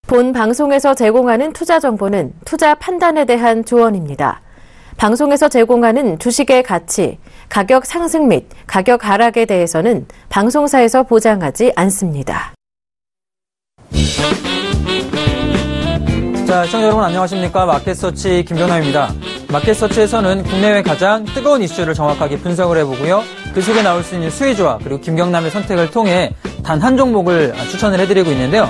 본 방송에서 제공하는 투자 정보는 투자 판단에 대한 조언입니다. 방송에서 제공하는 주식의 가치, 가격 상승 및 가격 하락에 대해서는 방송사에서 보장하지 않습니다. 자, 시청자 여러분 안녕하십니까? 마켓서치 김경남입니다. 마켓서치에서는 국내외 가장 뜨거운 이슈를 정확하게 분석을 해보고요. 그 속에 나올 수 있는 수혜주와 그리고 김경남의 선택을 통해 단 한 종목을 추천을 해드리고 있는데요.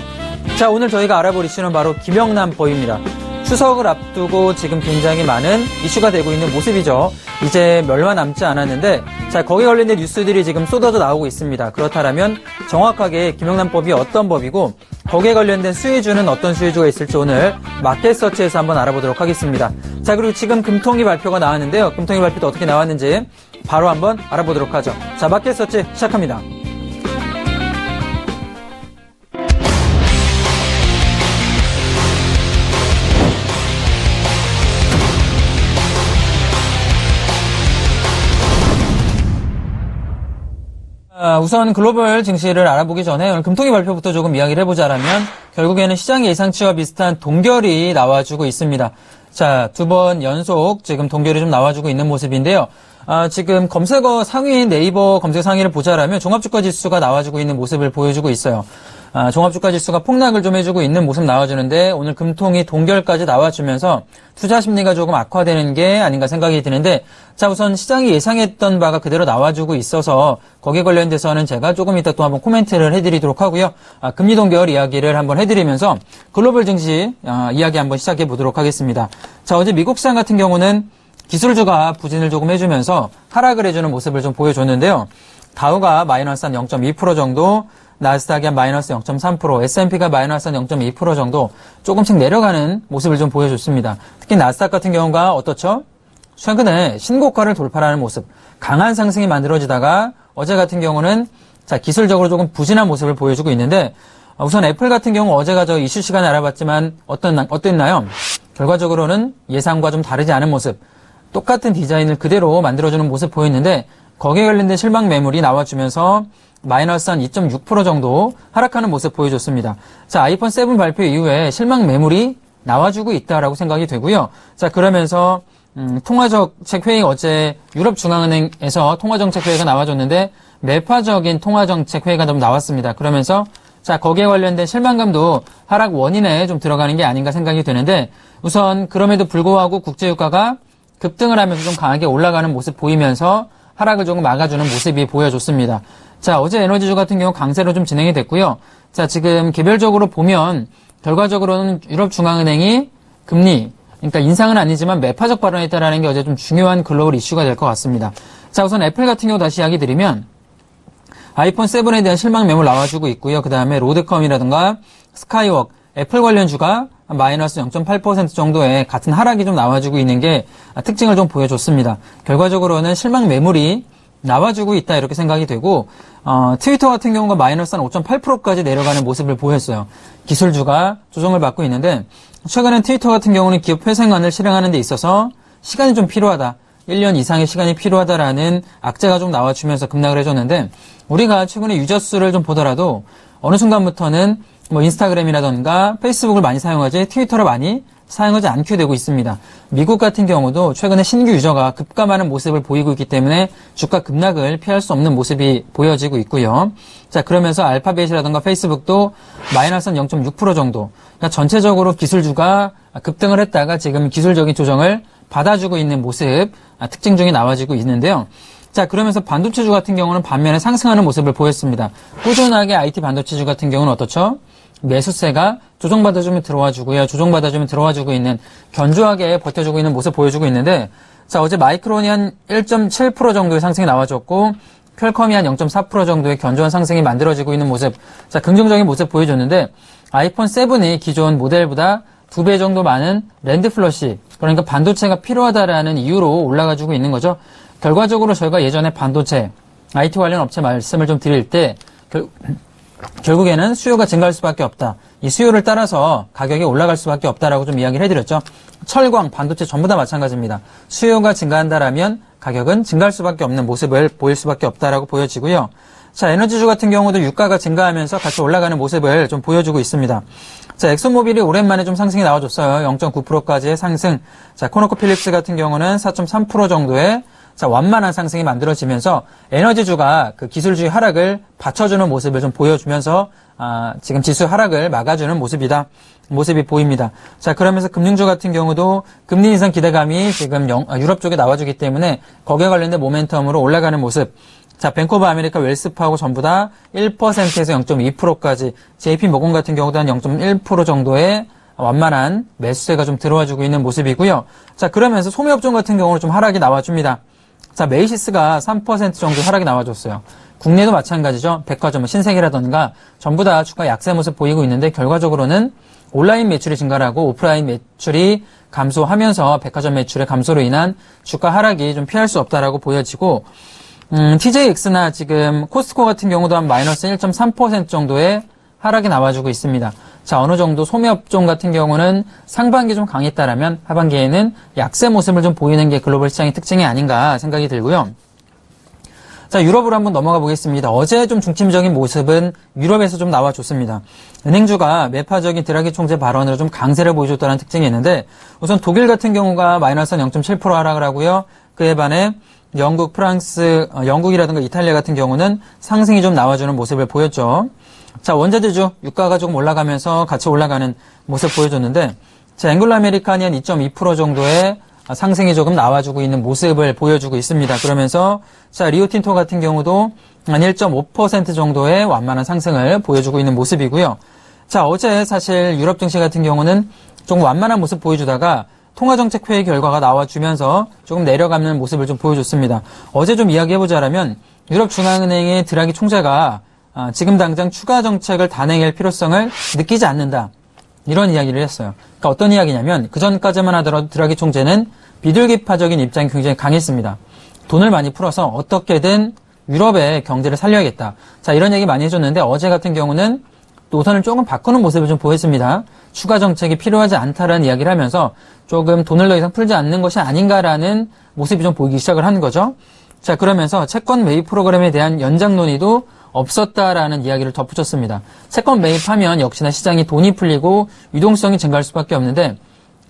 자, 오늘 저희가 알아볼 이슈는 바로 김영란법입니다. 추석을 앞두고 지금 굉장히 많은 이슈가 되고 있는 모습이죠. 이제 얼마 남지 않았는데, 자, 거기에 관련된 뉴스들이 지금 쏟아져 나오고 있습니다. 그렇다면 정확하게 김영란법이 어떤 법이고, 거기에 관련된 수혜주는 어떤 수혜주가 있을지 오늘 마켓서치에서 한번 알아보도록 하겠습니다. 자, 그리고 지금 금통위 발표가 나왔는데요. 금통위 발표도 어떻게 나왔는지 바로 한번 알아보도록 하죠. 자, 마켓서치 시작합니다. 우선 글로벌 증시를 알아보기 전에 오늘 금통위 발표부터 조금 이야기를 해보자라면 결국에는 시장 예상치와 비슷한 동결이 나와주고 있습니다. 자, 두 번 연속 지금 동결이 좀 나와주고 있는 모습인데요. 지금 검색어 상위인 네이버 검색어 상위를 보자라면 종합주가 지수가 나와주고 있는 모습을 보여주고 있어요. 종합주가 지수가 폭락을 좀 해주고 있는 모습 나와주는데 오늘 금통위 동결까지 나와주면서 투자 심리가 조금 악화되는 게 아닌가 생각이 드는데, 자, 우선 시장이 예상했던 바가 그대로 나와주고 있어서 거기에 관련돼서는 제가 조금 이따 또 한번 코멘트를 해드리도록 하고요. 금리 동결 이야기를 한번 해드리면서 글로벌 증시 이야기 한번 시작해 보도록 하겠습니다. 자, 어제 미국 시장 같은 경우는 기술주가 부진을 조금 해주면서 하락을 해주는 모습을 좀 보여줬는데요. 다우가 마이너스 한 0.2% 정도, 나스닥이 한 마이너스 0.3%, S&P가 마이너스 한 0.2% 정도 조금씩 내려가는 모습을 좀 보여줬습니다. 특히 나스닥 같은 경우가 어떻죠? 최근에 신고가를 돌파하는 모습, 강한 상승이 만들어지다가 어제 같은 경우는 자, 기술적으로 조금 부진한 모습을 보여주고 있는데, 우선 애플 같은 경우 어제가 저 이슈 시간에 알아봤지만 어땠나요? 결과적으로는 예상과 좀 다르지 않은 모습, 똑같은 디자인을 그대로 만들어주는 모습 보였는데 거기에 관련된 실망 매물이 나와주면서 마이너스 한 2.6% 정도 하락하는 모습 보여줬습니다. 자, 아이폰 7 발표 이후에 실망 매물이 나와주고 있다라고 생각이 되고요. 자, 그러면서 통화정책 회의 어제 유럽중앙은행에서 통화정책 회의가 나와줬는데 매파적인 통화정책 회의가 좀 나왔습니다. 그러면서 자, 거기에 관련된 실망감도 하락 원인에 좀 들어가는 게 아닌가 생각이 되는데, 우선 그럼에도 불구하고 국제유가가 급등을 하면서 좀 강하게 올라가는 모습 보이면서 하락을 조금 막아주는 모습이 보여줬습니다. 자, 어제 에너지주 같은 경우 강세로 좀 진행이 됐고요. 자, 지금 개별적으로 보면 결과적으로는 유럽중앙은행이 금리, 그러니까 인상은 아니지만 매파적 발언에 따르는 게 어제 좀 중요한 글로벌 이슈가 될 것 같습니다. 자, 우선 애플 같은 경우 다시 이야기 드리면 아이폰 7에 대한 실망 매물 나와주고 있고요. 그 다음에 로드컴이라든가 스카이웍, 애플 관련주가 마이너스 0.8% 정도의 같은 하락이 좀 나와주고 있는 게 특징을 좀 보여줬습니다. 결과적으로는 실망 매물이 나와주고 있다 이렇게 생각이 되고, 트위터 같은 경우가 마이너스 한 5.8%까지 내려가는 모습을 보였어요. 기술주가 조정을 받고 있는데 최근엔 트위터 같은 경우는 기업 회생안을 실행하는 데 있어서 시간이 좀 필요하다, 1년 이상의 시간이 필요하다라는 악재가 좀 나와주면서 급락을 해줬는데, 우리가 최근에 유저 수를 좀 보더라도 어느 순간부터는 뭐 인스타그램이라던가 페이스북을 많이 사용하지 트위터를 많이 사용하지 않게 되고 있습니다. 미국 같은 경우도 최근에 신규 유저가 급감하는 모습을 보이고 있기 때문에 주가 급락을 피할 수 없는 모습이 보여지고 있고요. 자, 그러면서 알파벳이라던가 페이스북도 마이너스 한 0.6% 정도, 그러니까 전체적으로 기술주가 급등을 했다가 지금 기술적인 조정을 받아주고 있는 모습, 특징 중에 나와지고 있는데요. 자, 그러면서 반도체주 같은 경우는 반면에 상승하는 모습을 보였습니다. 꾸준하게 IT 반도체주 같은 경우는 어떻죠? 매수세가 조정받아주면 들어와주고요. 조정받아주면 들어와주고 있는, 견조하게 버텨주고 있는 모습 보여주고 있는데, 자, 어제 마이크론이 한 1.7% 정도의 상승이 나와줬고, 퀄컴이 한 0.4% 정도의 견조한 상승이 만들어지고 있는 모습, 자, 긍정적인 모습 보여줬는데, 아이폰 7이 기존 모델보다 2배 정도 많은 랜드 플러시, 그러니까 반도체가 필요하다라는 이유로 올라가지고 있는 거죠. 결과적으로 저희가 예전에 반도체, IT 관련 업체 말씀을 좀 드릴 때 결국에는 수요가 증가할 수밖에 없다. 이 수요를 따라서 가격이 올라갈 수밖에 없다라고 좀 이야기를 해드렸죠. 철광, 반도체 전부 다 마찬가지입니다. 수요가 증가한다라면 가격은 증가할 수밖에 없는 모습을 보일 수밖에 없다라고 보여지고요. 자, 에너지주 같은 경우도 유가가 증가하면서 같이 올라가는 모습을 좀 보여주고 있습니다. 자, 엑소모빌이 오랜만에 좀 상승이 나와줬어요. 0.9%까지의 상승. 자, 코노코필립스 같은 경우는 4.3% 정도의 자, 완만한 상승이 만들어지면서 에너지주가 그 기술주의 하락을 받쳐주는 모습을 좀 보여주면서 지금 지수 하락을 막아주는 모습이 보입니다. 자, 그러면서 금융주 같은 경우도 금리 인상 기대감이 지금 유럽 쪽에 나와주기 때문에 거기에 관련된 모멘텀으로 올라가는 모습. 자, 뱅크 오브 아메리카, 웰스파고 전부 다 1%에서 0.2%까지, JP 모건 같은 경우도 한 0.1% 정도의 완만한 매수세가 좀 들어와주고 있는 모습이고요. 자, 그러면서 소매업종 같은 경우는 좀 하락이 나와줍니다. 자, 메이시스가 3% 정도 하락이 나와줬어요. 국내도 마찬가지죠. 백화점, 신세계라던가 전부 다 주가 약세 모습 보이고 있는데 결과적으로는 온라인 매출이 증가하고 오프라인 매출이 감소하면서 백화점 매출의 감소로 인한 주가 하락이 좀 피할 수 없다라고 보여지고 TJX나 지금 코스트코 같은 경우도 한 마이너스 1.3% 정도의 하락이 나와주고 있습니다. 자, 어느 정도 소매업종 같은 경우는 상반기 좀 강했다라면 하반기에는 약세 모습을 좀 보이는 게 글로벌 시장의 특징이 아닌가 생각이 들고요. 자, 유럽으로 한번 넘어가 보겠습니다. 어제 좀 중심적인 모습은 유럽에서 좀 나와줬습니다. 은행주가 매파적인 드라기 총재 발언으로 좀 강세를 보여줬다는 특징이 있는데 우선 독일 같은 경우가 마이너스 0.7% 하락을 하고요. 그에 반해 영국, 프랑스, 영국이라든가 이탈리아 같은 경우는 상승이 좀 나와주는 모습을 보였죠. 자, 원자재주 유가가 조금 올라가면서 같이 올라가는 모습 보여줬는데 자, 앵글로 아메리칸이 한 2.2% 정도의 상승이 조금 나와주고 있는 모습을 보여주고 있습니다. 그러면서 자, 리오틴토 같은 경우도 한 1.5% 정도의 완만한 상승을 보여주고 있는 모습이고요. 자, 어제 사실 유럽 증시 같은 경우는 좀 완만한 모습 보여주다가 통화정책회의 결과가 나와주면서 조금 내려가는 모습을 좀 보여줬습니다. 어제 좀 이야기해보자면 유럽 중앙은행의 드라기 총재가 지금 당장 추가 정책을 단행할 필요성을 느끼지 않는다. 이런 이야기를 했어요. 그러니까 어떤 이야기냐면 그전까지만 하더라도 드라기 총재는 비둘기파적인 입장이 굉장히 강했습니다. 돈을 많이 풀어서 어떻게든 유럽의 경제를 살려야겠다. 자, 이런 얘기 많이 해줬는데 어제 같은 경우는 노선을 조금 바꾸는 모습을 좀 보였습니다. 추가 정책이 필요하지 않다라는 이야기를 하면서 조금 돈을 더 이상 풀지 않는 것이 아닌가라는 모습이 좀 보이기 시작을 한 거죠. 자, 그러면서 채권 매입 프로그램에 대한 연장 논의도 없었다라는 이야기를 덧붙였습니다. 채권 매입하면 역시나 시장이 돈이 풀리고 유동성이 증가할 수밖에 없는데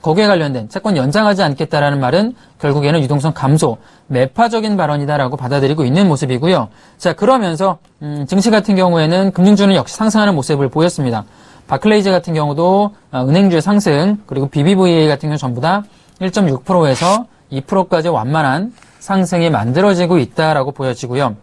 거기에 관련된 채권 연장하지 않겠다라는 말은 결국에는 유동성 감소, 매파적인 발언이다라고 받아들이고 있는 모습이고요. 자, 그러면서 증시 같은 경우에는 금융주는 역시 상승하는 모습을 보였습니다. 바클레이즈 같은 경우도 은행주의 상승, 그리고 BBVA 같은 경우 전부 다 1.6%에서 2%까지 완만한 상승이 만들어지고 있다라고 보여지고요.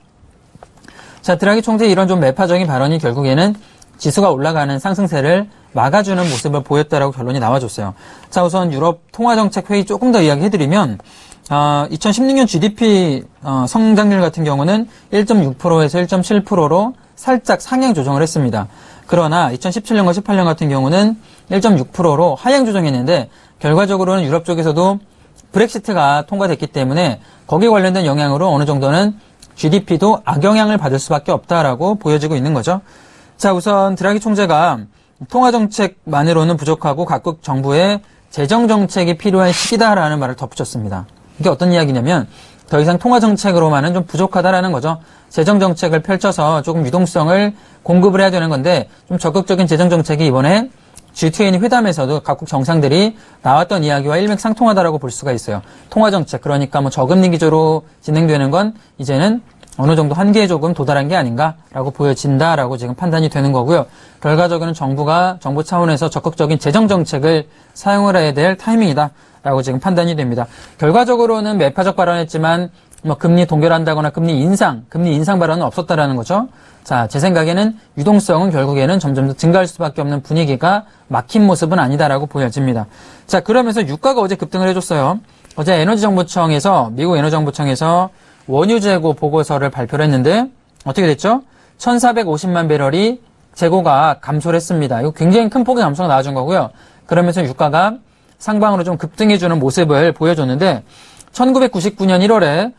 자, 드라기 총재 이런 좀 매파적인 발언이 결국에는 지수가 올라가는 상승세를 막아주는 모습을 보였다라고 결론이 나와줬어요. 자, 우선 유럽 통화정책회의 조금 더 이야기해드리면 2016년 GDP 성장률 같은 경우는 1.6%에서 1.7%로 살짝 상향 조정을 했습니다. 그러나 2017년과 18년 같은 경우는 1.6%로 하향 조정했는데 결과적으로는 유럽 쪽에서도 브렉시트가 통과됐기 때문에 거기에 관련된 영향으로 어느 정도는 GDP도 악영향을 받을 수밖에 없다라고 보여지고 있는 거죠. 자, 우선 드라기 총재가 통화정책만으로는 부족하고 각국 정부의 재정정책이 필요한 시기다라는 말을 덧붙였습니다. 이게 어떤 이야기냐면 더 이상 통화정책으로만은 좀 부족하다라는 거죠. 재정정책을 펼쳐서 조금 유동성을 공급을 해야 되는 건데 좀 적극적인 재정정책이 이번에 G20 회담에서도 각국 정상들이 나왔던 이야기와 일맥상통하다라고 볼 수가 있어요. 통화정책, 그러니까 뭐 저금리 기조로 진행되는 건 이제는 어느 정도 한계에 조금 도달한 게 아닌가라고 보여진다라고 지금 판단이 되는 거고요. 결과적으로는 정부 차원에서 적극적인 재정정책을 사용을 해야 될 타이밍이다라고 지금 판단이 됩니다. 결과적으로는 매파적 발언했지만 뭐 금리 동결한다거나 금리 인상 발언은 없었다라는 거죠. 자, 제 생각에는 유동성은 결국에는 점점 더 증가할 수밖에 없는 분위기가 막힌 모습은 아니다라고 보여집니다. 자, 그러면서 유가가 어제 급등을 해줬어요. 어제 미국 에너지정보청에서 원유 재고 보고서를 발표를 했는데 어떻게 됐죠? 1,450만 배럴이 재고가 감소를 했습니다. 이거 굉장히 큰 폭의 감소가 나와준 거고요. 그러면서 유가가 상방으로 좀 급등해주는 모습을 보여줬는데 1999년 1월에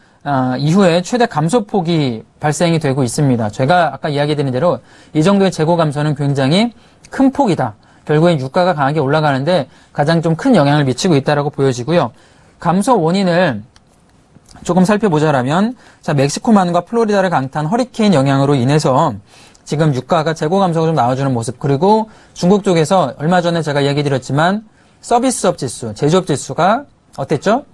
이후에 최대 감소폭이 발생이 되고 있습니다. 제가 아까 이야기드린 대로 이 정도의 재고 감소는 굉장히 큰 폭이다. 결국엔 유가가 강하게 올라가는데 가장 좀 큰 영향을 미치고 있다라고 보여지고요. 감소 원인을 조금 살펴보자라면, 자, 멕시코만과 플로리다를 강타한 허리케인 영향으로 인해서 지금 유가가 재고 감소가 좀 나와주는 모습, 그리고 중국 쪽에서 얼마 전에 제가 얘기 드렸지만 서비스업 지수, 제조업 지수가 어땠죠?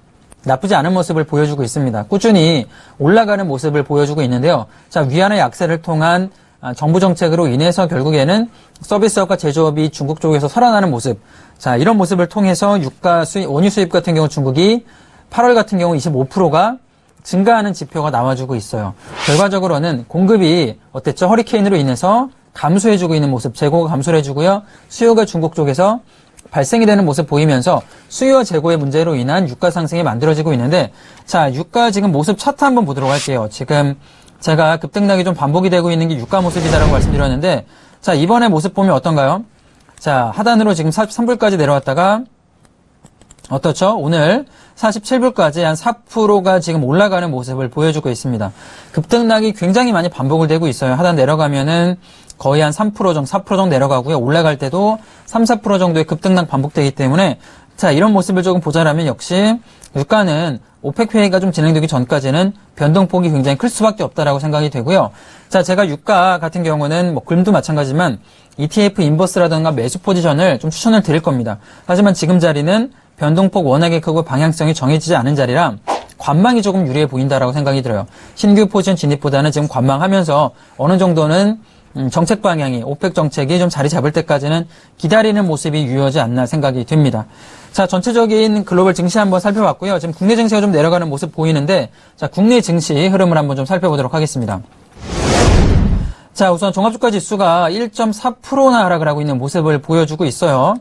나쁘지 않은 모습을 보여주고 있습니다. 꾸준히 올라가는 모습을 보여주고 있는데요. 자, 위안화 약세를 통한 정부 정책으로 인해서 결국에는 서비스업과 제조업이 중국 쪽에서 살아나는 모습. 자, 이런 모습을 통해서 유가 수입, 원유 수입 같은 경우 중국이 8월 같은 경우 25%가 증가하는 지표가 나와주고 있어요. 결과적으로는 공급이 어땠죠? 허리케인으로 인해서 감소해주고 있는 모습, 재고가 감소를 해주고요. 수요가 중국 쪽에서 발생이 되는 모습 보이면서 수요와 재고의 문제로 인한 유가 상승이 만들어지고 있는데, 자, 유가 지금 모습 차트 한번 보도록 할게요. 지금 제가 급등락이 좀 반복이 되고 있는 게 유가 모습이다라고 말씀드렸는데, 자, 이번에 모습 보면 어떤가요? 자, 하단으로 지금 43불까지 내려왔다가 어떻죠? 오늘 47불까지 한 4%가 지금 올라가는 모습을 보여주고 있습니다. 급등락이 굉장히 많이 반복을 되고 있어요. 하단 내려가면은 거의 한 3% 정도, 4% 정도 내려가고요. 올라갈 때도 3, 4% 정도의 급등락 반복되기 때문에, 자, 이런 모습을 조금 보자라면 역시 유가는 오펙 회의가 좀 진행되기 전까지는 변동폭이 굉장히 클 수밖에 없다라고 생각이 되고요. 자, 제가 유가 같은 경우는 뭐 금도 마찬가지지만 ETF 인버스라든가 매수 포지션을 좀 추천을 드릴 겁니다. 하지만 지금 자리는 변동폭 워낙에 크고 방향성이 정해지지 않은 자리라 관망이 조금 유리해 보인다라고 생각이 들어요. 신규 포지션 진입보다는 지금 관망하면서 어느 정도는 정책 방향이, 오펙 정책이 좀 자리 잡을 때까지는 기다리는 모습이 유효하지 않나 생각이 됩니다. 자, 전체적인 글로벌 증시 한번 살펴봤고요. 지금 국내 증시가 좀 내려가는 모습 보이는데, 자, 국내 증시 흐름을 한번 좀 살펴보도록 하겠습니다. 자, 우선 종합주가 지수가 1.4%나 하락을 하고 있는 모습을 보여주고 있어요.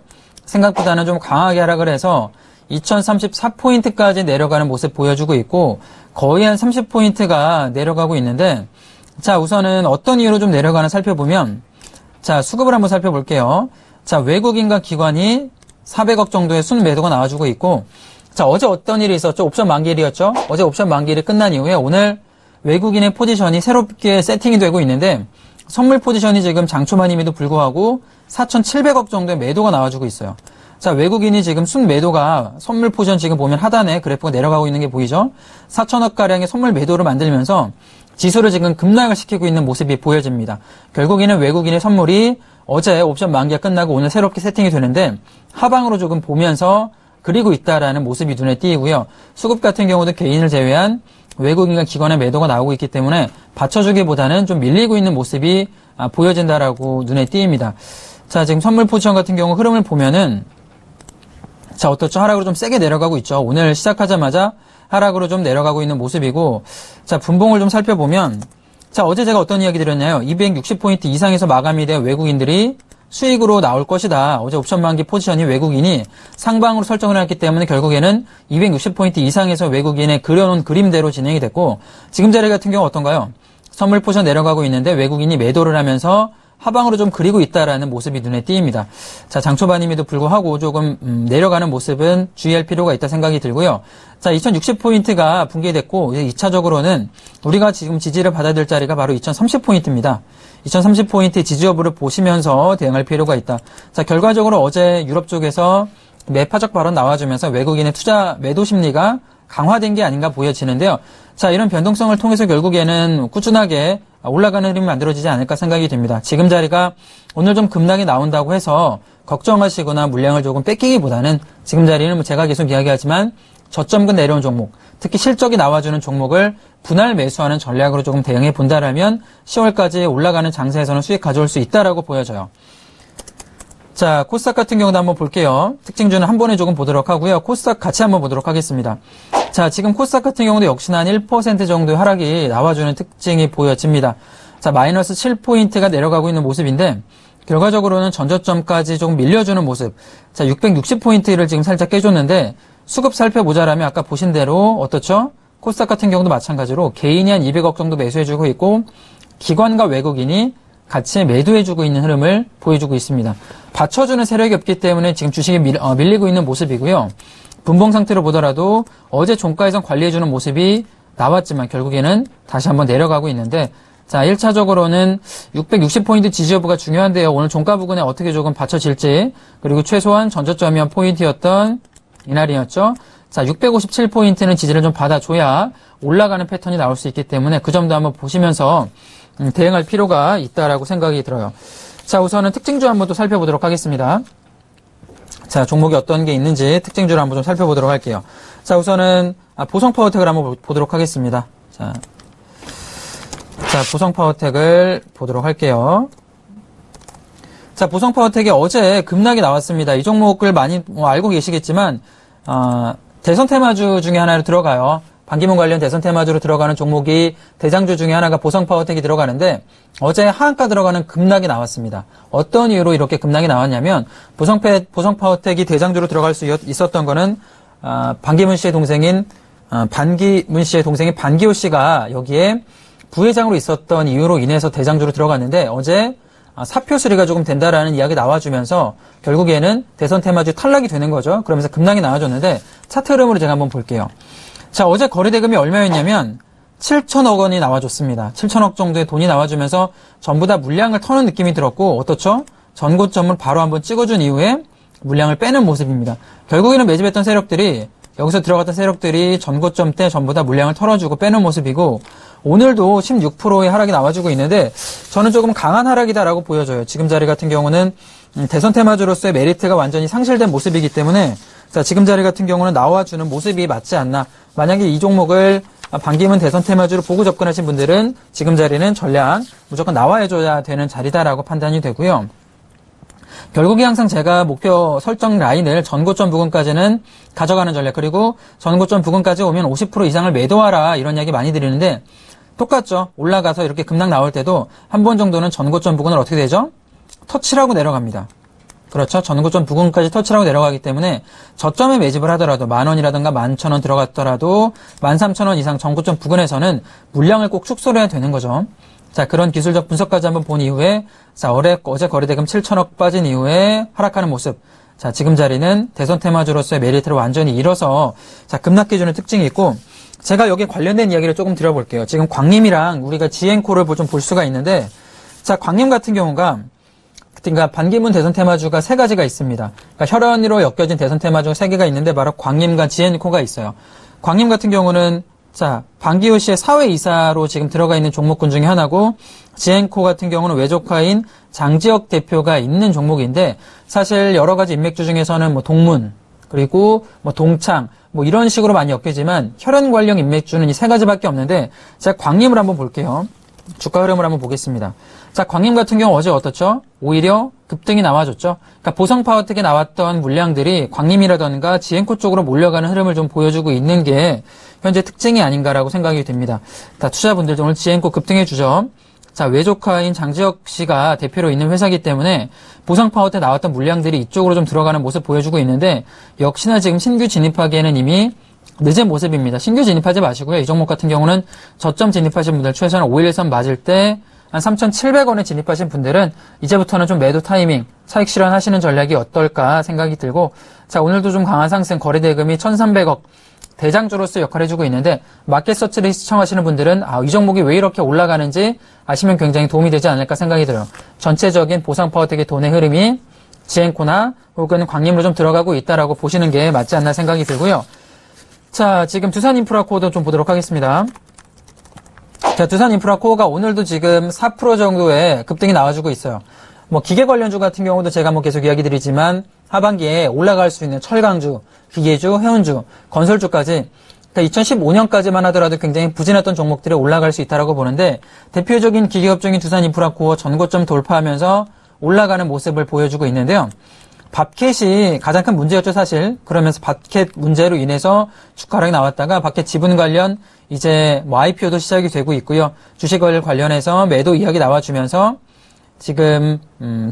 생각보다는 좀 강하게 하락을 해서 2034포인트까지 내려가는 모습 보여주고 있고, 거의 한 30포인트가 내려가고 있는데, 자, 우선은 어떤 이유로 좀 내려가나 살펴보면, 자, 수급을 한번 살펴볼게요. 자, 외국인과 기관이 400억 정도의 순매도가 나와주고 있고, 자, 어제 어떤 일이 있었죠? 옵션 만기일이었죠? 어제 옵션 만기일이 끝난 이후에 오늘 외국인의 포지션이 새롭게 세팅이 되고 있는데, 선물 포지션이 지금 장초반임에도 불구하고 4,700억 정도의 매도가 나와주고 있어요. 자, 외국인이 지금 순매도가 선물 포지션 지금 보면 하단에 그래프가 내려가고 있는 게 보이죠? 4천억가량의 선물 매도를 만들면서 지수를 지금 급락을 시키고 있는 모습이 보여집니다. 결국에는 외국인의 선물이 어제 옵션 만기가 끝나고 오늘 새롭게 세팅이 되는데 하방으로 조금 보면서 그리고 있다라는 모습이 눈에 띄고요. 수급 같은 경우도 개인을 제외한 외국인과 기관의 매도가 나오고 있기 때문에 받쳐주기보다는 좀 밀리고 있는 모습이 보여진다라고 눈에 띄입니다. 자, 지금 선물 포지션 같은 경우 흐름을 보면은 자, 어떻죠? 하락으로 좀 세게 내려가고 있죠. 오늘 시작하자마자 하락으로 좀 내려가고 있는 모습이고, 자, 분봉을 좀 살펴보면, 자, 어제 제가 어떤 이야기 드렸나요? 260포인트 이상에서 마감이 된 외국인들이 수익으로 나올 것이다. 어제 옵션 만기 포지션이 외국인이 상방으로 설정을 했기 때문에 결국에는 260포인트 이상에서 외국인의 그려놓은 그림대로 진행이 됐고, 지금 자리 같은 경우 어떤가요? 선물 포지션 내려가고 있는데 외국인이 매도를 하면서 하방으로 좀 그리고 있다라는 모습이 눈에 띄입니다. 자, 장초반임에도 불구하고 조금 내려가는 모습은 주의할 필요가 있다 생각이 들고요. 자, 2060포인트가 붕괴됐고 이제 2차적으로는 우리가 지금 지지를 받아야 될 자리가 바로 2030포인트입니다. 2030포인트 지지 여부를 보시면서 대응할 필요가 있다. 자, 결과적으로 어제 유럽 쪽에서 매파적 발언 나와주면서 외국인의 투자 매도 심리가 강화된 게 아닌가 보여지는데요. 자, 이런 변동성을 통해서 결국에는 꾸준하게 올라가는 흐름이 만들어지지 않을까 생각이 됩니다. 지금 자리가 오늘 좀 급락이 나온다고 해서 걱정하시거나 물량을 조금 뺏기기보다는 지금 자리는 제가 계속 이야기하지만 저점근 내려온 종목, 특히 실적이 나와주는 종목을 분할 매수하는 전략으로 조금 대응해 본다라면 10월까지 올라가는 장세에서는 수익 가져올 수 있다라고 보여져요. 자, 코스닥 같은 경우도 한번 볼게요. 특징주는 한 번에 조금 보도록 하고요. 코스닥 같이 한번 보도록 하겠습니다. 자, 지금 코스닥 같은 경우도 역시나 한 1% 정도의 하락이 나와주는 특징이 보여집니다. 자, 마이너스 7포인트가 내려가고 있는 모습인데 결과적으로는 전저점까지 조금 밀려주는 모습. 자, 660포인트를 지금 살짝 깨줬는데 수급 살펴보자라면 아까 보신 대로 어떻죠? 코스닥 같은 경우도 마찬가지로 개인이 한 200억 정도 매수해주고 있고 기관과 외국인이 같이 매도해주고 있는 흐름을 보여주고 있습니다. 받쳐주는 세력이 없기 때문에 지금 주식이 밀리고 있는 모습이고요. 분봉 상태로 보더라도 어제 종가에선 관리해주는 모습이 나왔지만 결국에는 다시 한번 내려가고 있는데 자, 1차적으로는 660포인트 지지 여부가 중요한데요. 오늘 종가 부근에 어떻게 조금 받쳐질지 그리고 최소한 전저점이한 포인트였던 이날이었죠. 자, 657포인트는 지지를 좀 받아줘야 올라가는 패턴이 나올 수 있기 때문에 그 점도 한번 보시면서 대응할 필요가 있다라고 생각이 들어요. 자, 우선은 특징주 한번 또 살펴보도록 하겠습니다. 자, 종목이 어떤 게 있는지 특징주를 한번 좀 살펴보도록 할게요. 자, 우선은 보성파워텍을 한번 보도록 하겠습니다. 자, 보성파워텍을 보도록 할게요. 자, 보성파워텍이 어제 급락이 나왔습니다. 이 종목을 많이 알고 계시겠지만 대선 테마주 중에 하나로 들어가요. 반기문 관련 대선 테마주로 들어가는 종목이 대장주 중에 하나가 보성파워텍이 들어가는데 어제 하한가 들어가는 급락이 나왔습니다. 어떤 이유로 이렇게 급락이 나왔냐면 보성파워텍이 대장주로 들어갈 수 있었던 거는 반기문 씨의 동생인 반기호 씨가 여기에 부회장으로 있었던 이유로 인해서 대장주로 들어갔는데 어제 사표 수리가 조금 된다라는 이야기 나와주면서 결국에는 대선 테마주 탈락이 되는 거죠. 그러면서 급락이 나와줬는데 차트 흐름으로 제가 한번 볼게요. 자, 어제 거래대금이 얼마였냐면 7천억 원이 나와줬습니다. 7천억 정도의 돈이 나와주면서 전부 다 물량을 터는 느낌이 들었고 어떻죠? 전고점을 바로 한번 찍어준 이후에 물량을 빼는 모습입니다. 결국에는 매집했던 세력들이 여기서 들어갔던 세력들이 전고점 때 전부 다 물량을 털어주고 빼는 모습이고 오늘도 16%의 하락이 나와주고 있는데 저는 조금 강한 하락이다라고 보여져요. 지금 자리 같은 경우는 대선 테마주로서의 메리트가 완전히 상실된 모습이기 때문에 자, 지금 자리 같은 경우는 나와주는 모습이 맞지 않나. 만약에 이 종목을 반기문 대선 테마주로 보고 접근하신 분들은 지금 자리는 전량 무조건 나와줘야 되는 자리다라고 판단이 되고요. 결국에 항상 제가 목표 설정 라인을 전고점 부근까지는 가져가는 전략, 그리고 전고점 부근까지 오면 50% 이상을 매도하라 이런 이야기 많이 드리는데 똑같죠. 올라가서 이렇게 급락 나올 때도 한 번 정도는 전고점 부근을 어떻게 되죠? 터치라고 내려갑니다. 그렇죠. 전고점 부근까지 터치라고 내려가기 때문에 저점에 매집을 하더라도 10,000원이라든가 11,000원 들어갔더라도 13,000원 이상 전고점 부근에서는 물량을 꼭 축소해야 되는 거죠. 자, 그런 기술적 분석까지 한번 본 이후에 자, 어제 거래대금 7천억 빠진 이후에 하락하는 모습. 자, 지금 자리는 대선 테마주로서의 메리트를 완전히 잃어서 자, 급락기준의 특징이 있고 제가 여기에 관련된 이야기를 조금 드려볼게요. 지금 광림이랑 우리가 지앤코를 좀 볼 수가 있는데 자, 광림 같은 경우가 그러니까 반기문 대선 테마주가 세 가지가 있습니다. 그러니까 혈연으로 엮여진 대선 테마주가 세 개가 있는데 바로 광림과 지앤코가 있어요. 광림 같은 경우는 자, 반기호 씨의 사회이사로 지금 들어가 있는 종목군 중에 하나고 지앤코 같은 경우는 외조카인 장지혁 대표가 있는 종목인데 사실 여러 가지 인맥주 중에서는 뭐 동문 그리고 뭐 동창 뭐 이런 식으로 많이 엮이지만 혈연 관련 인맥주는 이 세 가지밖에 없는데 제가 광림을 한번 볼게요. 주가 흐름을 한번 보겠습니다. 자, 광림 같은 경우 어제 어떻죠? 오히려 급등이 나와줬죠. 그러니까 보성파워텍에 나왔던 물량들이 광림이라던가 지앤코 쪽으로 몰려가는 흐름을 좀 보여주고 있는 게 현재 특징이 아닌가라고 생각이 됩니다. 자, 투자분들도 오늘 지앤코 급등해주죠. 자, 외조카인 장지혁 씨가 대표로 있는 회사이기 때문에 보성파워텍에 나왔던 물량들이 이쪽으로 좀 들어가는 모습 보여주고 있는데 역시나 지금 신규 진입하기에는 이미 늦은 모습입니다. 신규 진입하지 마시고요. 이 종목 같은 경우는 저점 진입하신 분들 최소한 5일선 맞을 때 한 3,700원에 진입하신 분들은 이제부터는 좀 매도 타이밍, 차익 실현하시는 전략이 어떨까 생각이 들고 자, 오늘도 좀 강한 상승 거래대금이 1,300억 대장주로서 역할을 해주고 있는데 마켓 서치를 시청하시는 분들은 이 종목이 왜 이렇게 올라가는지 아시면 굉장히 도움이 되지 않을까 생각이 들어요. 전체적인 보성파워텍의 돈의 흐름이 지앤코나 혹은 광림으로 좀 들어가고 있다라고 보시는 게 맞지 않나 생각이 들고요. 자, 지금 두산인프라코어도 좀 보도록 하겠습니다. 자, 두산인프라코어가 오늘도 지금 4% 정도의 급등이 나와주고 있어요. 뭐 기계 관련주 같은 경우도 제가 뭐 계속 이야기 드리지만 하반기에 올라갈 수 있는 철강주, 기계주, 해운주, 건설주까지 그러니까 2015년까지만 하더라도 굉장히 부진했던 종목들이 올라갈 수 있다라고 보는데 대표적인 기계업종인 두산인프라코어 전고점 돌파하면서 올라가는 모습을 보여주고 있는데요. 밥캣이 가장 큰 문제였죠, 사실. 그러면서 밥캣 문제로 인해서 주가 하락이 나왔다가 밥캣 지분 관련 이제 뭐 IPO도 시작이 되고 있고요. 주식을 관련해서 매도 이야기 나와주면서 지금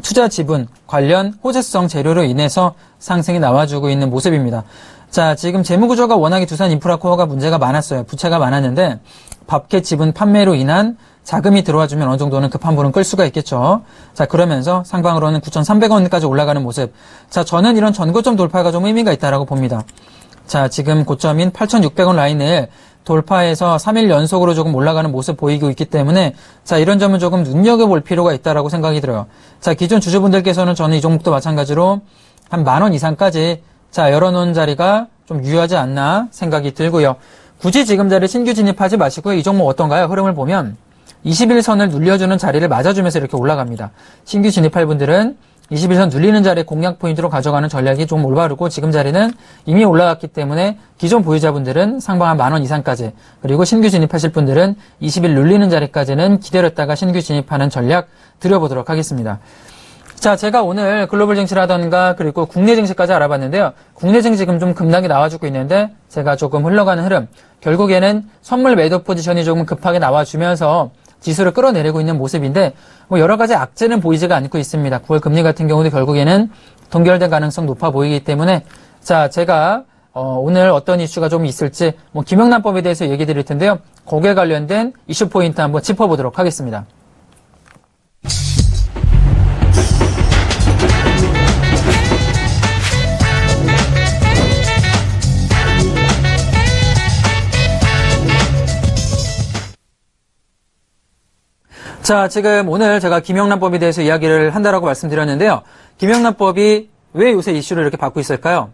투자 지분 관련 호재성 재료로 인해서 상승이 나와주고 있는 모습입니다. 자, 지금 재무구조가 워낙에 두산인프라코어가 문제가 많았어요. 부채가 많았는데 밥캣 지분 판매로 인한 자금이 들어와주면 어느 정도는 급한 불은 끌 수가 있겠죠. 자, 그러면서 상방으로는 9,300원까지 올라가는 모습. 자, 저는 이런 전고점 돌파가 좀 의미가 있다라고 봅니다. 자, 지금 고점인 8,600원 라인을 돌파해서 3일 연속으로 조금 올라가는 모습 보이고 있기 때문에 자, 이런 점은 조금 눈여겨볼 필요가 있다라고 생각이 들어요. 자, 기존 주주분들께서는 저는 이 종목도 마찬가지로 한 10,000원 이상까지 자, 열어놓은 자리가 좀 유효하지 않나 생각이 들고요. 굳이 지금 자리에 신규 진입하지 마시고요. 이 종목 어떤가요? 흐름을 보면 21선을 눌려주는 자리를 맞아주면서 이렇게 올라갑니다. 신규 진입할 분들은 21선 눌리는 자리에 공략 포인트로 가져가는 전략이 좀 올바르고 지금 자리는 이미 올라갔기 때문에 기존 보유자분들은 상방 한 10,000원 이상까지 그리고 신규 진입하실 분들은 20일 눌리는 자리까지는 기다렸다가 신규 진입하는 전략 드려보도록 하겠습니다. 자, 제가 오늘 글로벌 증시라던가 그리고 국내 증시까지 알아봤는데요. 국내 증시 지금 좀 급락이 나와주고 있는데 제가 조금 흘러가는 흐름 결국에는 선물 매도 포지션이 조금 급하게 나와주면서 지수를 끌어내리고 있는 모습인데 뭐 여러 가지 악재는 보이지가 않고 있습니다. 9월 금리 같은 경우도 결국에는 동결될 가능성 높아 보이기 때문에 자 제가 오늘 어떤 이슈가 좀 있을지 뭐 김영란법에 대해서 얘기 드릴 텐데요. 거기에 관련된 이슈 포인트 한번 짚어보도록 하겠습니다. 자, 지금 오늘 제가 김영란법에 대해서 이야기를 한다라고 말씀드렸는데요. 김영란법이 왜 요새 이슈를 이렇게 받고 있을까요?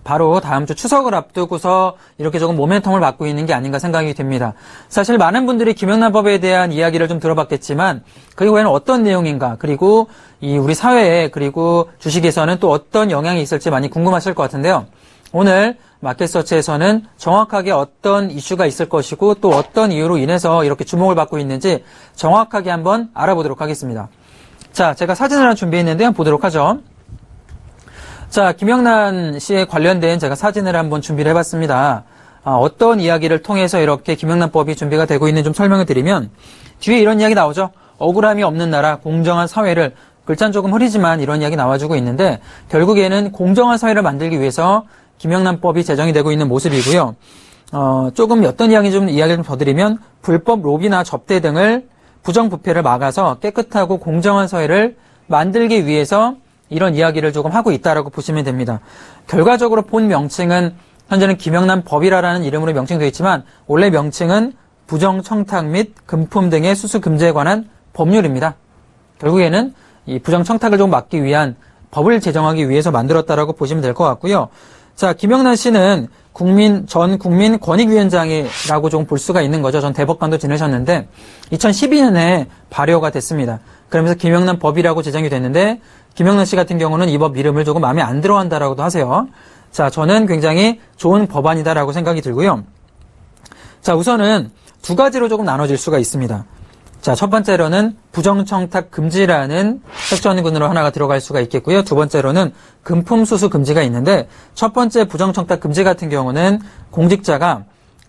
바로 다음 주 추석을 앞두고서 이렇게 조금 모멘텀을 받고 있는 게 아닌가 생각이 됩니다. 사실 많은 분들이 김영란법에 대한 이야기를 좀 들어봤겠지만 그 이후에는 어떤 내용인가 그리고 이 우리 사회에 그리고 주식에서는 또 어떤 영향이 있을지 많이 궁금하실 것 같은데요. 오늘 마켓서치에서는 정확하게 어떤 이슈가 있을 것이고 또 어떤 이유로 인해서 이렇게 주목을 받고 있는지 정확하게 한번 알아보도록 하겠습니다. 자, 제가 사진을 하나 준비했는데 한번 보도록 하죠. 자, 김영란 씨에 관련된 제가 사진을 한번 준비를 해봤습니다. 어떤 이야기를 통해서 이렇게 김영란법이 준비가 되고 있는지 좀 설명을 드리면 뒤에 이런 이야기 나오죠. 억울함이 없는 나라, 공정한 사회를 글자는 조금 흐리지만 이런 이야기 나와주고 있는데 결국에는 공정한 사회를 만들기 위해서 김영란법이 제정이 되고 있는 모습이고요. 조금 어떤 이야기를 좀 더 드리면 불법 로비나 접대 등을 부정부패를 막아서 깨끗하고 공정한 사회를 만들기 위해서 이런 이야기를 조금 하고 있다라고 보시면 됩니다. 결과적으로 본 명칭은 현재는 김영란법이라는 이름으로 명칭되어 있지만 원래 명칭은 부정청탁 및 금품 등의 수수 금지에 관한 법률입니다. 결국에는 이 부정청탁을 좀 막기 위한 법을 제정하기 위해서 만들었다라고 보시면 될 것 같고요. 자, 김영란 씨는 전 국민 권익위원장이라고 좀 볼 수가 있는 거죠. 전 대법관도 지내셨는데 2012년에 발효가 됐습니다. 그러면서 김영란 법이라고 제정이 됐는데 김영란 씨 같은 경우는 이 법 이름을 조금 마음에 안 들어한다라고도 하세요. 자, 저는 굉장히 좋은 법안이다라고 생각이 들고요. 자, 우선은 두 가지로 조금 나눠질 수가 있습니다. 자, 첫 번째로는 부정청탁 금지라는 색전군으로 하나가 들어갈 수가 있겠고요. 두 번째로는 금품 수수 금지가 있는데 첫 번째 부정청탁 금지 같은 경우는 공직자가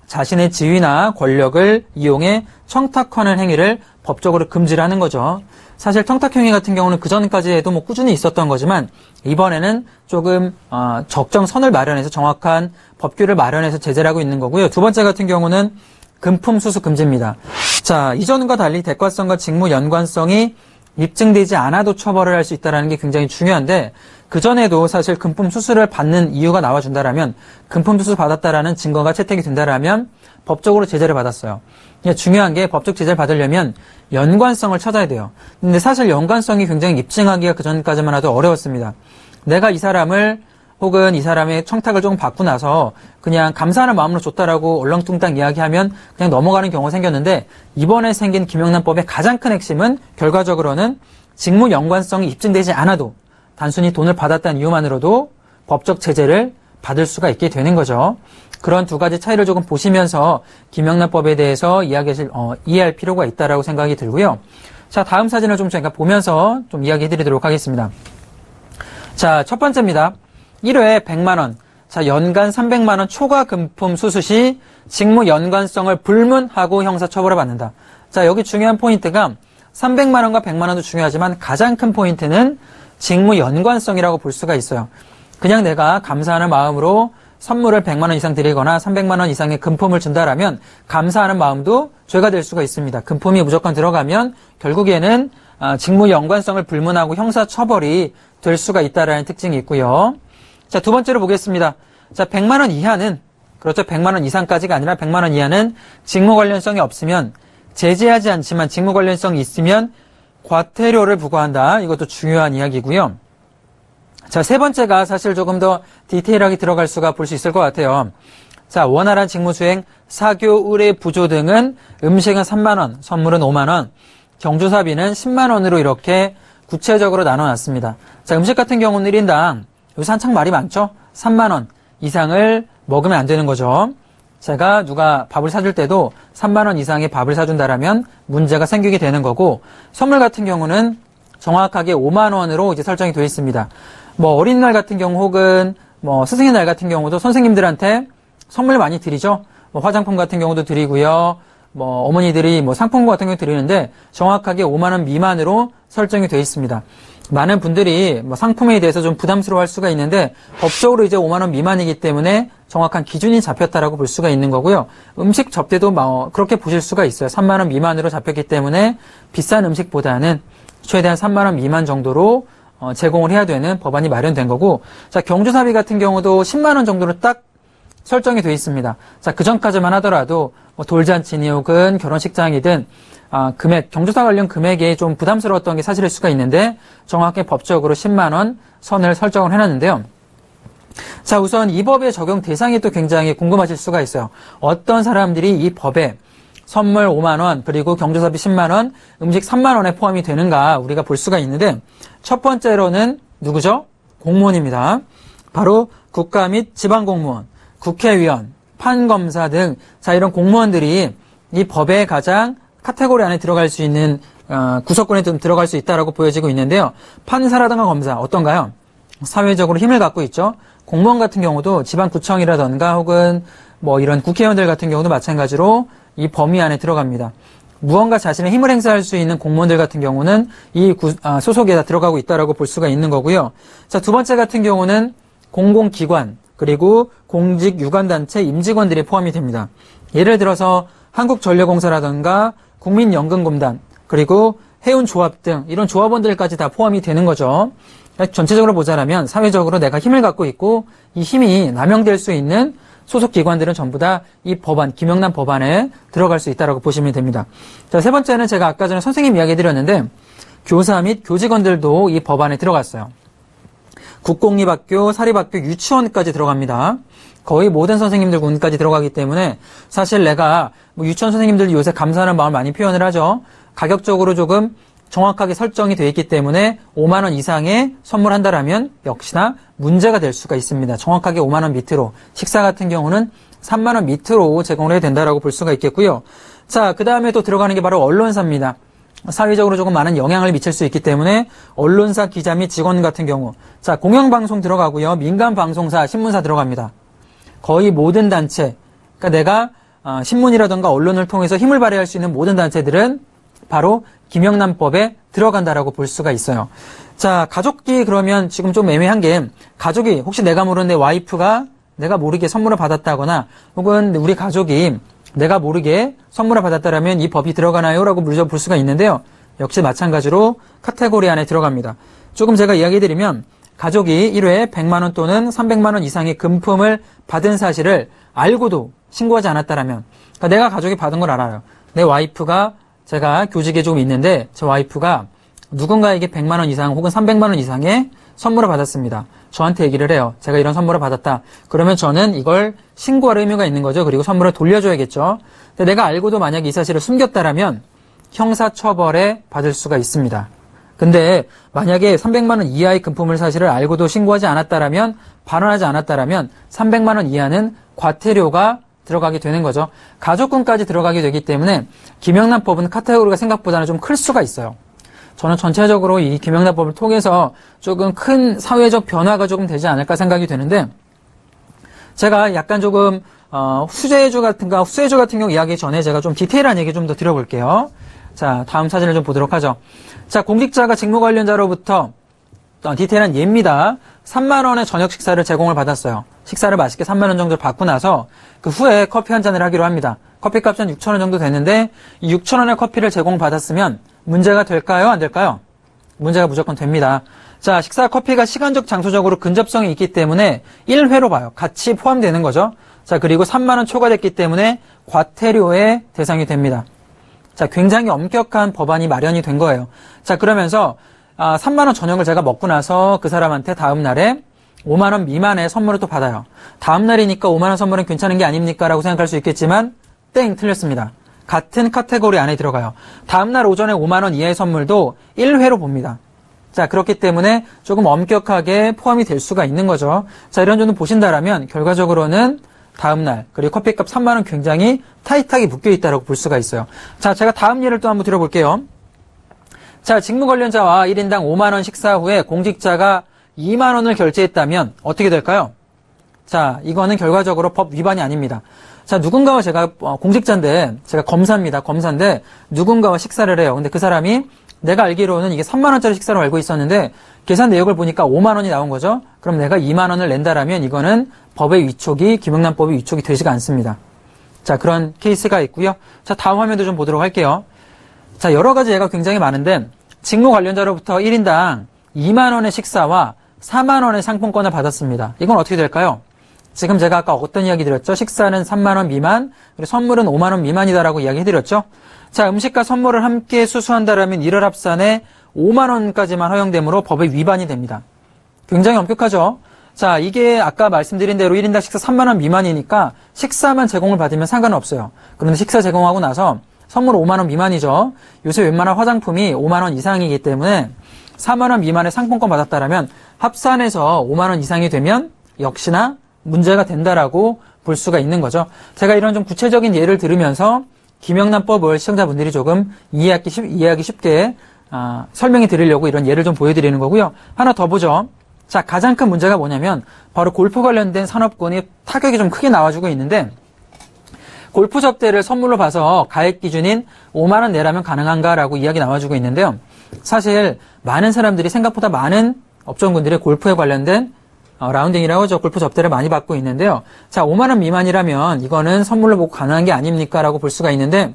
자신의 지위나 권력을 이용해 청탁하는 행위를 법적으로 금지를 하는 거죠. 사실 청탁 행위 같은 경우는 그전까지에도 뭐 꾸준히 있었던 거지만 이번에는 조금 적정선을 마련해서 정확한 법규를 마련해서 제재를 하고 있는 거고요. 두 번째 같은 경우는 금품 수수 금지입니다. 자, 이전과 달리 대가성과 직무 연관성이 입증되지 않아도 처벌을 할 수 있다는 게 굉장히 중요한데 그전에도 사실 금품 수수를 받는 이유가 나와준다라면 금품 수수 받았다라는 증거가 채택이 된다라면 법적으로 제재를 받았어요. 중요한 게 법적 제재를 받으려면 연관성을 찾아야 돼요. 근데 사실 연관성이 굉장히 입증하기가 그전까지만 해도 어려웠습니다. 내가 이 사람을 혹은 이 사람의 청탁을 조금 받고 나서 그냥 감사하는 마음으로 줬다라고 얼렁뚱땅 이야기하면 그냥 넘어가는 경우가 생겼는데 이번에 생긴 김영란법의 가장 큰 핵심은 결과적으로는 직무 연관성이 입증되지 않아도 단순히 돈을 받았다는 이유만으로도 법적 제재를 받을 수가 있게 되는 거죠. 그런 두 가지 차이를 조금 보시면서 김영란법에 대해서 이해할 필요가 있다라고 생각이 들고요. 자, 다음 사진을 좀 제가 보면서 좀 이야기해 드리도록 하겠습니다. 자, 첫 번째입니다. 1회 100만원, 자, 연간 300만원 초과 금품 수수 시 직무 연관성을 불문하고 형사처벌을 받는다. 자, 여기 중요한 포인트가 300만원과 100만원도 중요하지만 가장 큰 포인트는 직무 연관성이라고 볼 수가 있어요. 그냥 내가 감사하는 마음으로 선물을 100만원 이상 드리거나 300만원 이상의 금품을 준다라면 감사하는 마음도 죄가 될 수가 있습니다. 금품이 무조건 들어가면 결국에는 직무 연관성을 불문하고 형사처벌이 될 수가 있다라는 특징이 있고요. 자, 두 번째로 보겠습니다. 자, 100만원 이하는, 그렇죠. 100만원 이상까지가 아니라 100만원 이하는 직무 관련성이 없으면 제재하지 않지만 직무 관련성이 있으면 과태료를 부과한다. 이것도 중요한 이야기고요. 자, 세 번째가 사실 조금 더 디테일하게 들어갈 수가 볼 수 있을 것 같아요. 자, 원활한 직무수행, 사교, 의뢰, 부조 등은 음식은 3만 원, 선물은 5만 원, 경조사비는 10만 원으로 이렇게 구체적으로 나눠놨습니다. 자, 음식 같은 경우는 1인당 요새 한창 말이 많죠? 3만 원 이상을 먹으면 안 되는 거죠. 제가 누가 밥을 사줄 때도 3만 원 이상의 밥을 사준다라면 문제가 생기게 되는 거고, 선물 같은 경우는 정확하게 5만 원으로 이제 설정이 되어 있습니다. 뭐 어린이날 같은 경우 혹은 뭐 스승의 날 같은 경우도 선생님들한테 선물 많이 드리죠. 뭐 화장품 같은 경우도 드리고요. 뭐 어머니들이 뭐 상품 같은 경우 드리는데 정확하게 5만 원 미만으로 설정이 되어 있습니다. 많은 분들이 뭐 상품에 대해서 좀 부담스러워할 수가 있는데 법적으로 이제 5만 원 미만이기 때문에 정확한 기준이 잡혔다라고 볼 수가 있는 거고요. 음식 접대도 뭐 그렇게 보실 수가 있어요. 3만 원 미만으로 잡혔기 때문에 비싼 음식보다는 최대한 3만 원 미만 정도로 제공을 해야 되는 법안이 마련된 거고, 자, 경조사비 같은 경우도 10만 원 정도로 딱 설정이 되어 있습니다. 자, 그 전까지만 하더라도 뭐 돌잔치니 혹은 결혼식장이든 금액, 경조사 관련 금액이 좀 부담스러웠던 게 사실일 수가 있는데 정확히 법적으로 10만 원 선을 설정을 해놨는데요. 자, 우선 이 법의 적용 대상이 또 굉장히 궁금하실 수가 있어요. 어떤 사람들이 이 법에 선물 5만 원, 그리고 경조사비 10만 원, 음식 3만 원에 포함이 되는가 우리가 볼 수가 있는데, 첫 번째로는 누구죠? 공무원입니다. 바로 국가 및 지방공무원, 국회의원, 판검사 등, 자, 이런 공무원들이 이 법에 가장 카테고리 안에 들어갈 수 있는 구성권에 좀 들어갈 수 있다라고 보여지고 있는데요. 판사라든가 검사 어떤가요? 사회적으로 힘을 갖고 있죠. 공무원 같은 경우도 지방구청이라든가 혹은 뭐 이런 국회의원들 같은 경우도 마찬가지로 이 범위 안에 들어갑니다. 무언가 자신의 힘을 행사할 수 있는 공무원들 같은 경우는 이 소속에 다 들어가고 있다라고 볼 수가 있는 거고요. 자, 두 번째 같은 경우는 공공기관 그리고 공직 유관단체 임직원들이 포함이 됩니다. 예를 들어서 한국전력공사라든가 국민연금공단 그리고 해운조합 등 이런 조합원들까지 다 포함이 되는 거죠. 전체적으로 보자면 사회적으로 내가 힘을 갖고 있고 이 힘이 남용될 수 있는 소속 기관들은 전부 다 이 법안, 김영란 법안에 들어갈 수 있다고 보시면 됩니다. 자, 세 번째는 제가 아까 전에 선생님 이야기 드렸는데 교사 및 교직원들도 이 법안에 들어갔어요. 국공립학교, 사립학교, 유치원까지 들어갑니다. 거의 모든 선생님들 군까지 들어가기 때문에 사실 내가 뭐 유치원 선생님들 요새 감사하는 마음을 많이 표현을 하죠. 가격적으로 조금 정확하게 설정이 되어 있기 때문에 5만 원 이상의 선물한다라면 역시나 문제가 될 수가 있습니다. 정확하게 5만 원 밑으로, 식사 같은 경우는 3만 원 밑으로 제공을 해야 된다라고 볼 수가 있겠고요. 자, 그 다음에 또 들어가는 게 바로 언론사입니다. 사회적으로 조금 많은 영향을 미칠 수 있기 때문에 언론사 기자 및 직원 같은 경우, 자, 공영방송 들어가고요. 민간방송사, 신문사 들어갑니다. 거의 모든 단체, 그러니까 내가 신문이라든가 언론을 통해서 힘을 발휘할 수 있는 모든 단체들은 바로 김영란법에 들어간다라고 볼 수가 있어요. 자, 가족이 그러면 지금 좀 애매한 게, 가족이 혹시 내가 모르는 내 와이프가 내가 모르게 선물을 받았다거나 혹은 우리 가족이 내가 모르게 선물을 받았다라면 이 법이 들어가나요? 라고 물어볼 수가 있는데요. 역시 마찬가지로 카테고리 안에 들어갑니다. 조금 제가 이야기해드리면 가족이 1회에 100만 원 또는 300만 원 이상의 금품을 받은 사실을 알고도 신고하지 않았다라면, 그러니까 내가 가족이 받은 걸 알아요. 내 와이프가, 제가 교직에 좀 있는데 제 와이프가 누군가에게 100만 원 이상 혹은 300만 원 이상의 선물을 받았습니다. 저한테 얘기를 해요. 제가 이런 선물을 받았다. 그러면 저는 이걸 신고할 의무가 있는 거죠. 그리고 선물을 돌려줘야겠죠. 근데 내가 알고도 만약에 이 사실을 숨겼다라면 형사처벌에 받을 수가 있습니다. 근데 만약에 300만 원 이하의 금품을 사실을 알고도 신고하지 않았다라면, 반환하지 않았다라면 300만 원 이하는 과태료가 들어가게 되는 거죠. 가족금까지 들어가게 되기 때문에 김영란법은 카테고리가 생각보다는 좀 클 수가 있어요. 저는 전체적으로 이 김영란법을 통해서 조금 큰 사회적 변화가 조금 되지 않을까 생각이 되는데, 제가 약간 조금 후세조 같은 경우 이야기 전에 제가 좀 디테일한 얘기 좀 더 드려볼게요. 자, 다음 사진을 좀 보도록 하죠. 자, 공직자가 직무 관련자로부터 디테일한 예입니다. 3만 원의 저녁 식사를 제공을 받았어요. 식사를 맛있게 3만 원 정도 받고 나서 그 후에 커피 한 잔을 하기로 합니다. 커피값은 6천 원 정도 됐는데 이 6천 원의 커피를 제공받았으면 문제가 될까요? 안 될까요? 문제가 무조건 됩니다. 자, 식사 커피가 시간적 장소적으로 근접성이 있기 때문에 1회로 봐요. 같이 포함되는 거죠. 자, 그리고 3만 원 초과됐기 때문에 과태료의 대상이 됩니다. 자, 굉장히 엄격한 법안이 마련이 된 거예요. 자, 그러면서 3만 원 저녁을 제가 먹고 나서 그 사람한테 다음 날에 5만 원 미만의 선물을 또 받아요. 다음 날이니까 5만 원 선물은 괜찮은 게 아닙니까? 라고 생각할 수 있겠지만 땡, 틀렸습니다. 같은 카테고리 안에 들어가요. 다음 날 오전에 5만 원 이하의 선물도 1회로 봅니다. 자, 그렇기 때문에 조금 엄격하게 포함이 될 수가 있는 거죠. 자, 이런 점도 보신다라면 결과적으로는 다음 날 그리고 커피값 3만 원 굉장히 타이트하게 묶여 있다고 볼 수가 있어요. 자, 제가 다음 예를 또 한번 드려볼게요. 자, 직무 관련자와 1인당 5만 원 식사 후에 공직자가 2만 원을 결제했다면 어떻게 될까요? 자, 이거는 결과적으로 법 위반이 아닙니다. 자, 누군가와 제가 공직자인데 제가 검사입니다. 검사인데 누군가와 식사를 해요. 근데 그 사람이 내가 알기로는 이게 3만 원짜리 식사로 알고 있었는데 계산 내역을 보니까 5만 원이 나온 거죠. 그럼 내가 2만 원을 낸다라면 이거는 법의 위촉이 김영란법의 위촉이 되지가 않습니다. 자, 그런 케이스가 있고요. 자, 다음 화면도 좀 보도록 할게요. 자, 여러 가지 예가 굉장히 많은데 직무 관련자로부터 1인당 2만 원의 식사와 4만 원의 상품권을 받았습니다. 이건 어떻게 될까요? 지금 제가 아까 어떤 이야기 드렸죠? 식사는 3만 원 미만, 그리고 선물은 5만 원 미만이다라고 이야기 해드렸죠? 자, 음식과 선물을 함께 수수한다라면 이를 합산해 5만 원까지만 허용되므로 법의 위반이 됩니다. 굉장히 엄격하죠? 자, 이게 아까 말씀드린 대로 1인당 식사 3만 원 미만이니까 식사만 제공을 받으면 상관없어요. 그런데 식사 제공하고 나서 선물 5만 원 미만이죠. 요새 웬만한 화장품이 5만 원 이상이기 때문에 4만 원 미만의 상품권 받았다라면 합산해서 5만 원 이상이 되면 역시나 문제가 된다라고 볼 수가 있는 거죠. 제가 이런 좀 구체적인 예를 들으면서 김영란법을 시청자분들이 조금 이해하기 쉽게 설명해 드리려고 이런 예를 좀 보여드리는 거고요. 하나 더 보죠. 자, 가장 큰 문제가 뭐냐면 바로 골프 관련된 산업군이 타격이 좀 크게 나와주고 있는데 골프 접대를 선물로 봐서 가액 기준인 5만 원 내라면 가능한가라고 이야기 나와주고 있는데요. 사실 많은 사람들이 생각보다 많은 업종군들이 골프에 관련된 라운딩이라고 하죠. 골프 접대를 많이 받고 있는데요. 자, 5만 원 미만이라면 이거는 선물로 보고 가능한 게 아닙니까? 라고 볼 수가 있는데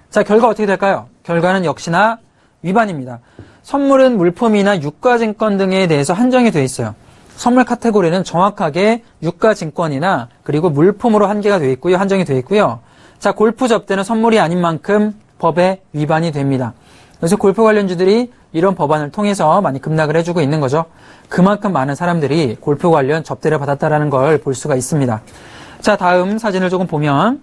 자, 결과 어떻게 될까요? 결과는 역시나 위반입니다. 선물은 물품이나 유가증권 등에 대해서 한정이 되어 있어요. 선물 카테고리는 정확하게 유가증권이나 그리고 물품으로 한정이 되어 있고요. 자, 골프 접대는 선물이 아닌 만큼 법에 위반이 됩니다. 그래서 골프 관련주들이 이런 법안을 통해서 많이 급락을 해주고 있는 거죠. 그만큼 많은 사람들이 골프 관련 접대를 받았다는 걸 볼 수가 있습니다. 자, 다음 사진을 조금 보면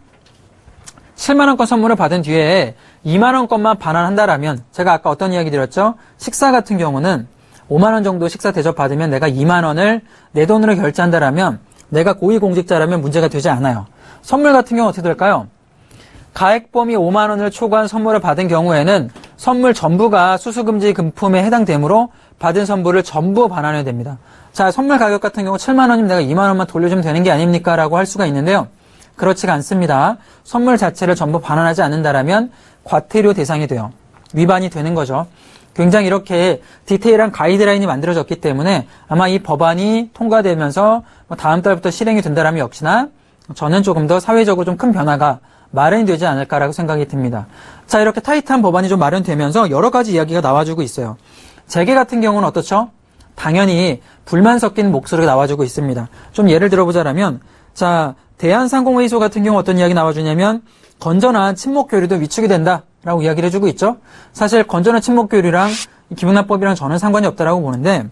7만 원권 선물을 받은 뒤에 2만 원권만 반환한다라면 제가 아까 어떤 이야기 드렸죠? 식사 같은 경우는 5만 원 정도 식사 대접 받으면 내가 2만 원을 내 돈으로 결제한다라면 내가 고위공직자라면 문제가 되지 않아요. 선물 같은 경우 어떻게 될까요? 가액 범위 5만 원을 초과한 선물을 받은 경우에는 선물 전부가 수수금지 금품에 해당되므로 받은 선물을 전부 반환해야 됩니다. 자, 선물 가격 같은 경우 7만 원이면 내가 2만 원만 돌려주면 되는 게 아닙니까? 라고 할 수가 있는데요. 그렇지가 않습니다. 선물 자체를 전부 반환하지 않는다라면 과태료 대상이 돼요. 위반이 되는 거죠. 굉장히 이렇게 디테일한 가이드라인이 만들어졌기 때문에 아마 이 법안이 통과되면서 다음 달부터 실행이 된다라면 역시나 저는 조금 더 사회적으로 좀 큰 변화가 마련이 되지 않을까라고 생각이 듭니다. 자, 이렇게 타이트한 법안이 좀 마련되면서 여러 가지 이야기가 나와주고 있어요. 재계 같은 경우는 어떻죠? 당연히 불만 섞인 목소리가 나와주고 있습니다. 좀 예를 들어보자면 자, 대한상공회의소 같은 경우 어떤 이야기 나와주냐면 건전한 친목교류도 위축이 된다라고 이야기를 해주고 있죠. 사실 건전한 친목교류랑 김영란법이랑 저는 상관이 없다라고 보는데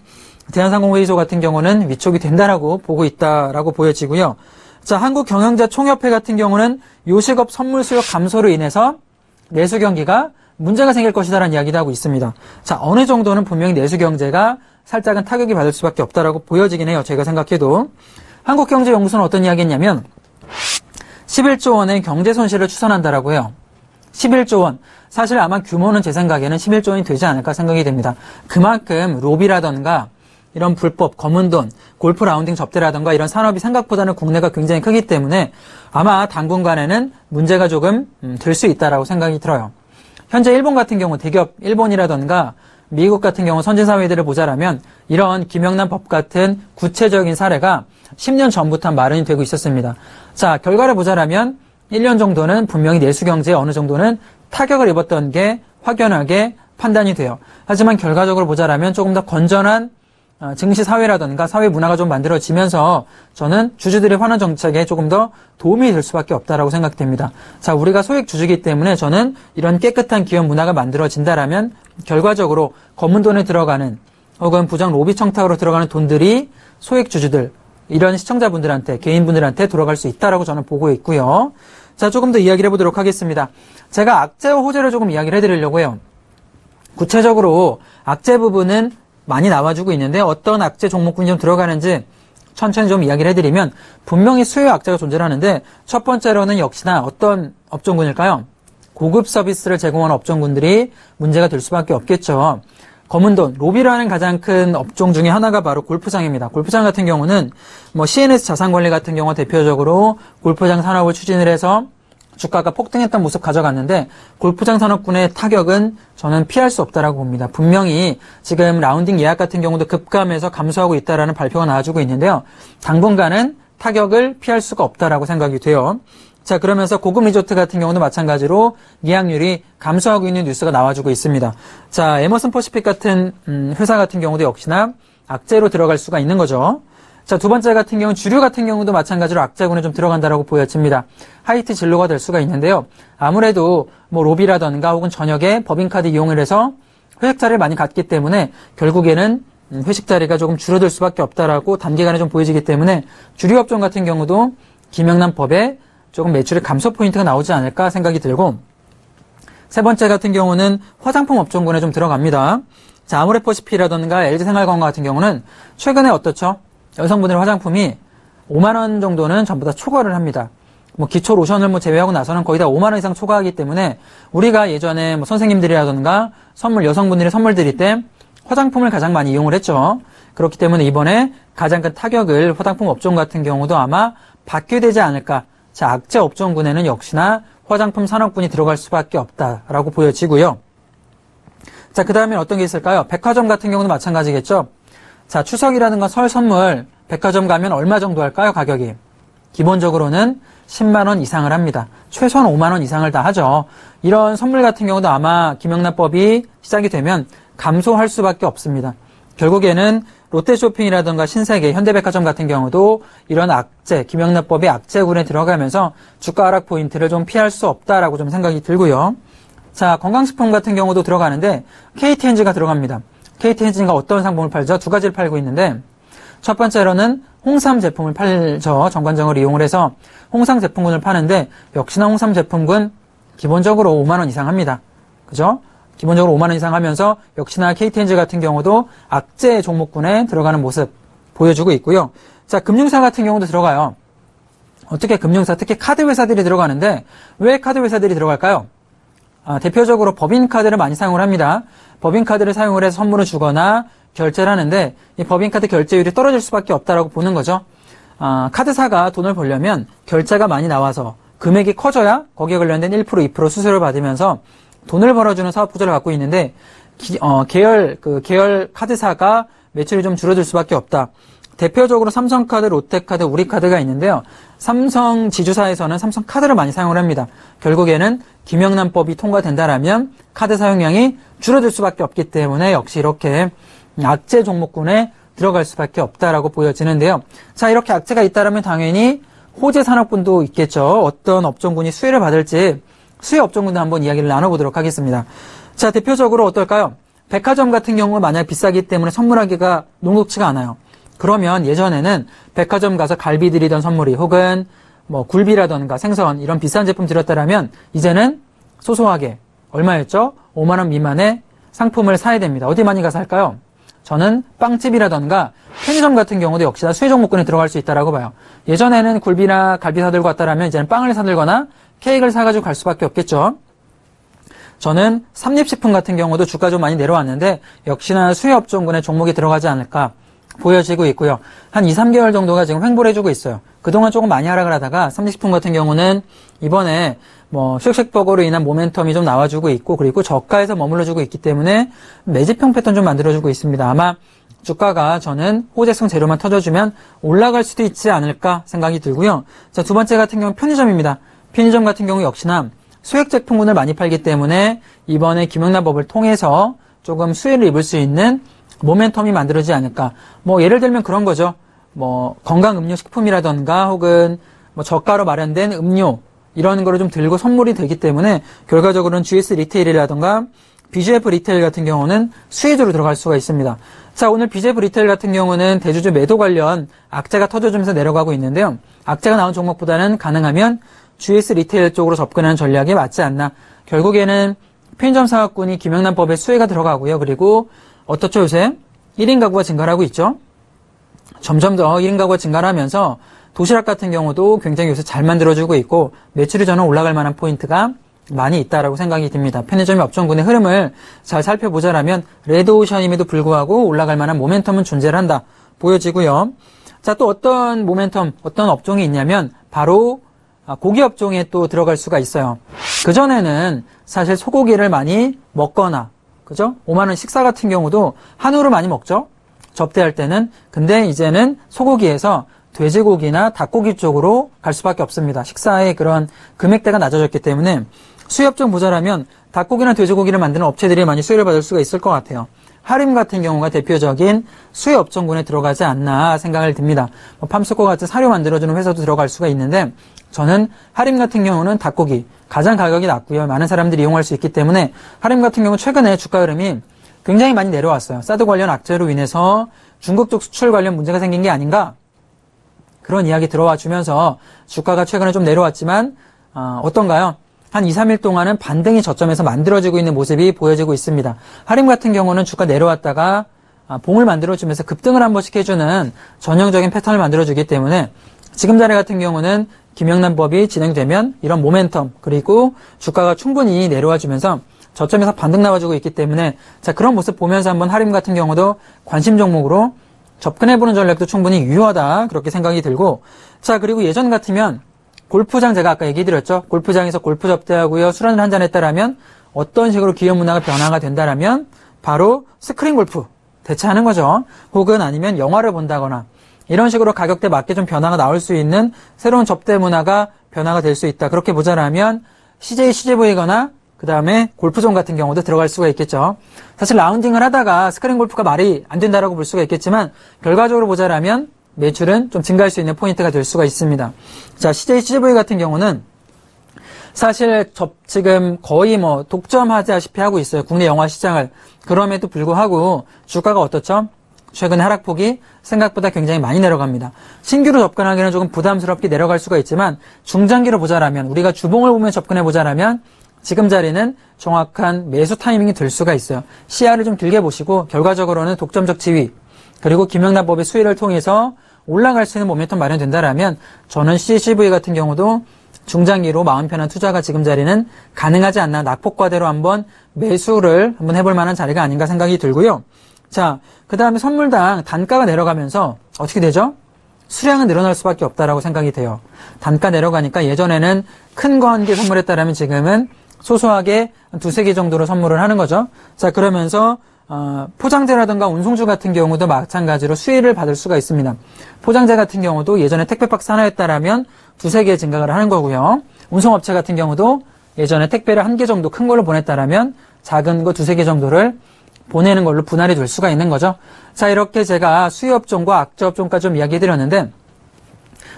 대한상공회의소 같은 경우는 위축이 된다라고 보고 있다라고 보여지고요. 자, 한국경영자총협회 같은 경우는 요식업 선물 수요 감소로 인해서 내수 경기가 문제가 생길 것이다라는 이야기도 하고 있습니다. 자, 어느 정도는 분명히 내수 경제가 살짝은 타격이 받을 수밖에 없다라고 보여지긴 해요. 제가 생각해도. 한국경제연구소는 어떤 이야기 했냐면 11조 원의 경제 손실을 추산한다라고 해요. 11조 원. 사실 아마 규모는 제 생각에는 11조 원이 되지 않을까 생각이 됩니다. 그만큼 로비라던가 이런 불법, 검은 돈, 골프 라운딩 접대라던가 이런 산업이 생각보다는 국내가 굉장히 크기 때문에 아마 당분간에는 문제가 조금 될 수 있다라고 생각이 들어요. 현재 일본 같은 경우 대기업 일본이라던가 미국 같은 경우 선진사회들을 보자라면 이런 김영란 법 같은 구체적인 사례가 10년 전부터 마련이 되고 있었습니다. 자, 결과를 보자라면 1년 정도는 분명히 내수경제에 어느 정도는 타격을 입었던 게 확연하게 판단이 돼요. 하지만 결과적으로 보자라면 조금 더 건전한 증시 사회라든가 사회 문화가 좀 만들어지면서 저는 주주들의 환원 정책에 조금 더 도움이 될 수밖에 없다라고 생각됩니다. 자, 우리가 소액 주주이기 때문에 저는 이런 깨끗한 기업 문화가 만들어진다라면 결과적으로 검은 돈에 들어가는 혹은 부정 로비 청탁으로 들어가는 돈들이 소액 주주들, 이런 시청자분들한테, 개인분들한테 돌아갈 수 있다라고 저는 보고 있고요. 자, 조금 더 이야기를 해보도록 하겠습니다. 제가 악재와 호재를 조금 이야기를 해드리려고 해요. 구체적으로 악재 부분은 많이 나와주고 있는데 어떤 악재 종목군이 좀 들어가는지 천천히 좀 이야기를 해드리면 분명히 수요 악재가 존재하는데 첫 번째로는 역시나 어떤 업종군일까요? 고급 서비스를 제공하는 업종군들이 문제가 될 수밖에 없겠죠. 검은 돈, 로비라는 가장 큰 업종 중에 하나가 바로 골프장입니다. 골프장 같은 경우는 CNS 자산관리 같은 경우가 대표적으로 골프장 산업을 추진을 해서 주가가 폭등했던 모습 가져갔는데 골프장 산업군의 타격은 저는 피할 수 없다라고 봅니다. 분명히 지금 라운딩 예약 같은 경우도 급감해서 감소하고 있다라는 발표가 나와주고 있는데요. 당분간은 타격을 피할 수가 없다라고 생각이 돼요. 자, 그러면서 고급 리조트 같은 경우도 마찬가지로 예약률이 감소하고 있는 뉴스가 나와주고 있습니다. 자, 에머슨 퍼시픽 같은 회사 같은 경우도 역시나 악재로 들어갈 수가 있는 거죠. 자, 두 번째 같은 경우는 주류 같은 경우도 마찬가지로 악재군에 좀 들어간다라고 보여집니다. 하이트 진로가 될 수가 있는데요. 아무래도 로비라던가 혹은 저녁에 법인카드 이용을 해서 회식 자리를 많이 갖기 때문에 결국에는 회식 자리가 조금 줄어들 수밖에 없다라고 단기간에 좀 보여지기 때문에 주류 업종 같은 경우도 김영란 법에 조금 매출의 감소 포인트가 나오지 않을까 생각이 들고 세 번째 같은 경우는 화장품 업종군에 좀 들어갑니다. 자, 아모레퍼시픽이라던가 LG생활건강 같은 경우는 최근에 어떻죠? 여성분들 화장품이 5만 원 정도는 전부 다 초과를 합니다. 기초 로션을 제외하고 나서는 거의 다 5만 원 이상 초과하기 때문에 우리가 예전에 선생님들이라던가 여성분들이 선물 드릴 때 화장품을 가장 많이 이용을 했죠. 그렇기 때문에 이번에 가장 큰 타격을 화장품 업종 같은 경우도 아마 받게 되지 않을까. 자, 악재 업종군에는 역시나 화장품 산업군이 들어갈 수밖에 없다라고 보여지고요. 자, 그 다음에 어떤 게 있을까요? 백화점 같은 경우도 마찬가지겠죠. 자, 추석이라든가 설 선물 백화점 가면 얼마 정도 할까요? 가격이 기본적으로는 10만 원 이상을 합니다. 최소한 5만 원 이상을 다 하죠. 이런 선물 같은 경우도 아마 김영란법이 시작이 되면 감소할 수밖에 없습니다. 결국에는 롯데쇼핑이라든가 신세계, 현대백화점 같은 경우도 이런 악재, 김영란법의 악재군에 들어가면서 주가 하락 포인트를 좀 피할 수 없다라고 좀 생각이 들고요. 자, 건강식품 같은 경우도 들어가는데 KTNG가 들어갑니다. KTNG가 어떤 상품을 팔죠? 두 가지를 팔고 있는데 첫 번째로는 홍삼 제품을 팔죠. 정관장을 이용을 해서 홍삼 제품군을 파는데 역시나 홍삼 제품군 기본적으로 5만 원 이상 합니다. 그죠? 기본적으로 5만 원 이상 하면서 역시나 KTNG 같은 경우도 악재 종목군에 들어가는 모습 보여주고 있고요. 자, 금융사 같은 경우도 들어가요. 어떻게 금융사, 특히 카드 회사들이 들어가는데 왜 카드 회사들이 들어갈까요? 대표적으로 법인카드를 많이 사용을 합니다. 법인카드를 사용을 해서 선물을 주거나 결제를 하는데 이 법인카드 결제율이 떨어질 수밖에 없다라고 보는 거죠. 카드사가 돈을 벌려면 결제가 많이 나와서 금액이 커져야 거기에 관련된 1%, 2% 수수료를 받으면서 돈을 벌어주는 사업 구조를 갖고 있는데 계열 카드사가 매출이 좀 줄어들 수밖에 없다. 대표적으로 삼성카드, 롯데카드, 우리카드가 있는데요. 삼성 지주사에서는 삼성카드를 많이 사용을 합니다. 결국에는 김영란법이 통과된다라면 카드 사용량이 줄어들 수밖에 없기 때문에 역시 이렇게 악재 종목군에 들어갈 수밖에 없다라고 보여지는데요. 자, 이렇게 악재가 있다라면 당연히 호재 산업군도 있겠죠. 어떤 업종군이 수혜를 받을지 수혜 업종군도 한번 이야기를 나눠보도록 하겠습니다. 자, 대표적으로 어떨까요? 백화점 같은 경우 만약 비싸기 때문에 선물하기가 녹록치가 않아요. 그러면 예전에는 백화점 가서 갈비 드리던 선물이 혹은 굴비라던가 생선 이런 비싼 제품 드렸다라면 이제는 소소하게 얼마였죠? 5만 원 미만의 상품을 사야 됩니다. 어디 많이 가서 할까요? 저는 빵집이라던가 편의점 같은 경우도 역시나 수혜 종목군에 들어갈 수 있다라고 봐요. 예전에는 굴비나 갈비 사들고 왔다라면 이제는 빵을 사들거나 케이크를 사가지고 갈 수밖에 없겠죠. 저는 삼립식품 같은 경우도 주가 좀 많이 내려왔는데 역시나 수혜 업종군에 종목이 들어가지 않을까 보여지고 있고요. 한 2, 3개월 정도가 지금 횡보를 해주고 있어요. 그동안 조금 많이 하락을 하다가 삼립식품 같은 경우는 이번에 쉑쉑버거로 인한 모멘텀이 좀 나와주고 있고 그리고 저가에서 머물러주고 있기 때문에 매집형 패턴 좀 만들어주고 있습니다. 아마 주가가 저는 호재성 재료만 터져주면 올라갈 수도 있지 않을까 생각이 들고요. 자, 두 번째 같은 경우는 편의점입니다. 편의점 같은 경우 역시나 수액 제품군을 많이 팔기 때문에 이번에 김영란법을 통해서 조금 수혜를 입을 수 있는 모멘텀이 만들어지지 않을까. 뭐 예를 들면 그런 거죠. 뭐 건강 음료 식품이라던가 혹은 뭐 저가로 마련된 음료 이런 거를 좀 들고 선물이 되기 때문에 결과적으로는 GS 리테일이라던가 BGF 리테일 같은 경우는 수혜주로 들어갈 수가 있습니다. 자, 오늘 BGF 리테일 같은 경우는 대주주 매도 관련 악재가 터져주면서 내려가고 있는데요. 악재가 나온 종목보다는 가능하면 GS 리테일 쪽으로 접근하는 전략이 맞지 않나. 결국에는 편의점 사업군이 김영란법에 수혜가 들어가고요. 그리고 어떻죠, 요새? 1인 가구가 증가를 하고 있죠. 점점 더 1인 가구가 증가를 하면서 도시락 같은 경우도 굉장히 요새 잘 만들어주고 있고 매출이 저는 올라갈 만한 포인트가 많이 있다라고 생각이 듭니다. 편의점의 업종군의 흐름을 잘 살펴보자라면 레드오션임에도 불구하고 올라갈 만한 모멘텀은 존재를 한다 보여지고요. 자, 또 어떤 모멘텀, 어떤 업종이 있냐면 바로 고기 업종에 또 들어갈 수가 있어요. 그전에는 사실 소고기를 많이 먹거나 그죠? 5만원 식사 같은 경우도 한우를 많이 먹죠? 접대할 때는. 근데 이제는 소고기에서 돼지고기나 닭고기 쪽으로 갈 수밖에 없습니다. 식사의 그런 금액대가 낮아졌기 때문에 수요업종 보자라면 닭고기나 돼지고기를 만드는 업체들이 많이 수혜를 받을 수가 있을 것 같아요. 하림 같은 경우가 대표적인 수요업종군에 들어가지 않나 생각을 듭니다. 팜스코 같은 사료 만들어주는 회사도 들어갈 수가 있는데 저는 하림 같은 경우는 닭고기 가장 가격이 낮고요. 많은 사람들이 이용할 수 있기 때문에 하림 같은 경우 최근에 주가 흐름이 굉장히 많이 내려왔어요. 사드 관련 악재로 인해서 중국 쪽 수출 관련 문제가 생긴 게 아닌가 그런 이야기 들어와 주면서 주가가 최근에 좀 내려왔지만 어떤가요? 한 2, 3일 동안은 반등이 저점에서 만들어지고 있는 모습이 보여지고 있습니다. 하림 같은 경우는 주가 내려왔다가 봉을 만들어주면서 급등을 한 번씩 해주는 전형적인 패턴을 만들어주기 때문에 지금 자리 같은 경우는 김영란법이 진행되면 이런 모멘텀 그리고 주가가 충분히 내려와주면서 저점에서 반등 나와주고 있기 때문에 자 그런 모습 보면서 한번 하림 같은 경우도 관심 종목으로 접근해보는 전략도 충분히 유효하다 그렇게 생각이 들고 자 그리고 예전 같으면 골프장 제가 아까 얘기드렸죠. 골프장에서 골프 접대하고요. 술 한잔 한잔 했다라면 어떤 식으로 기업 문화가 변화가 된다라면 바로 스크린 골프 대체하는 거죠. 혹은 아니면 영화를 본다거나 이런 식으로 가격대 맞게 좀 변화가 나올 수 있는 새로운 접대 문화가 변화가 될 수 있다. 그렇게 보자라면 CJ, CJV거나 그 다음에 골프존 같은 경우도 들어갈 수가 있겠죠. 사실 라운딩을 하다가 스크린 골프가 말이 안 된다라고 볼 수가 있겠지만 결과적으로 보자라면 매출은 좀 증가할 수 있는 포인트가 될 수가 있습니다. 자, CJ, CJV 같은 경우는 사실 지금 거의 뭐 독점하다시피 하고 있어요. 국내 영화 시장을. 그럼에도 불구하고 주가가 어떻죠? 최근 하락폭이 생각보다 굉장히 많이 내려갑니다. 신규로 접근하기는 조금 부담스럽게 내려갈 수가 있지만 중장기로 보자라면 우리가 주봉을 보면 접근해 보자라면 지금 자리는 정확한 매수 타이밍이 될 수가 있어요. 시야를 좀 길게 보시고 결과적으로는 독점적 지위 그리고 김영란법의 수혜를 통해서 올라갈 수 있는 모멘텀 마련된다라면 저는 CCV 같은 경우도 중장기로 마음 편한 투자가 지금 자리는 가능하지 않나 낙폭과대로 한번 매수를 한번 해볼 만한 자리가 아닌가 생각이 들고요. 자, 그 다음에 선물당 단가가 내려가면서 어떻게 되죠? 수량은 늘어날 수밖에 없다라고 생각이 돼요. 단가 내려가니까 예전에는 큰 거 한 개 선물했다라면 지금은 소소하게 한 두세 개 정도로 선물을 하는 거죠. 자, 그러면서 포장재라든가 운송주 같은 경우도 마찬가지로 수혜를 받을 수가 있습니다. 포장재 같은 경우도 예전에 택배박스 하나였다라면 두세 개 증가를 하는 거고요. 운송업체 같은 경우도 예전에 택배를 한 개 정도 큰 걸로 보냈다라면 작은 거 두세 개 정도를 보내는 걸로 분할이 될 수가 있는 거죠. 자, 이렇게 제가 수요업종과 악재업종까지 좀 이야기해드렸는데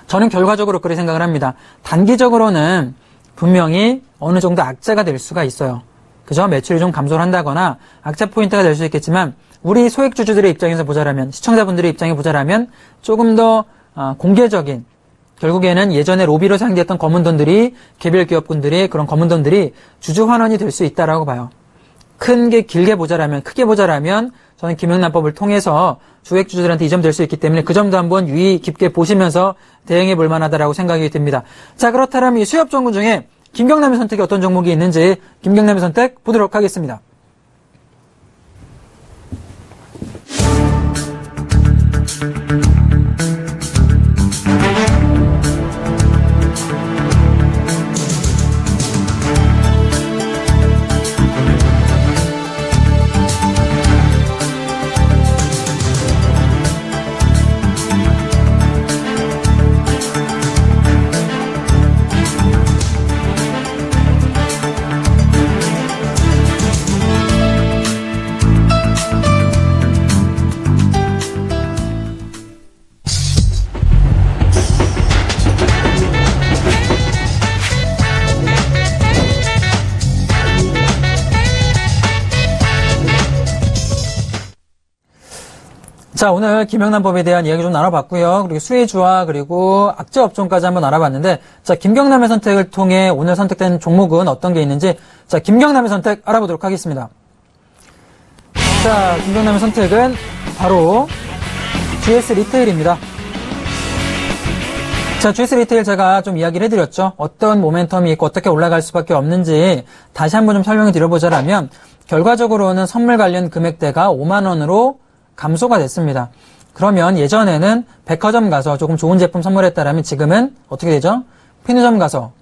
저는 결과적으로 그렇게 생각을 합니다. 단기적으로는 분명히 어느 정도 악재가 될 수가 있어요. 그죠? 매출이 좀 감소를 한다거나 악재 포인트가 될 수 있겠지만 우리 소액주주들의 입장에서 보자라면 시청자분들의 입장에 보자라면 조금 더 공개적인 결국에는 예전에 로비로 사용됐던 검은 돈들이 개별 기업군들이 그런 검은 돈들이 주주 환원이 될 수 있다라고 봐요. 큰 게 길게 보자라면 크게 보자라면 저는 김영란법을 통해서 주액주주들한테 이점될 수 있기 때문에 그 점도 한번 유의 깊게 보시면서 대응해 볼 만하다라고 생각이 듭니다. 자, 그렇다면 이 수요업종군 중에 김경남의 선택이 어떤 종목이 있는지 김경남의 선택 보도록 하겠습니다. 자, 오늘 김영란법에 대한 이야기 좀 나눠봤고요. 그리고 수혜주와 그리고 악재 업종까지 한번 알아봤는데, 자, 김경남의 선택을 통해 오늘 선택된 종목은 어떤 게 있는지, 자, 김경남의 선택 알아보도록 하겠습니다. 자, 김경남의 선택은 바로 GS 리테일입니다. 자, GS 리테일 제가 좀 이야기를 해드렸죠. 어떤 모멘텀이 있고 어떻게 올라갈 수밖에 없는지 다시 한번 좀 설명을 드려보자면, 결과적으로는 선물 관련 금액대가 5만 원으로 감소가 됐습니다. 그러면 예전에는 백화점 가서 조금 좋은 제품 선물했다라면 지금은 어떻게 되죠? 편의점 가서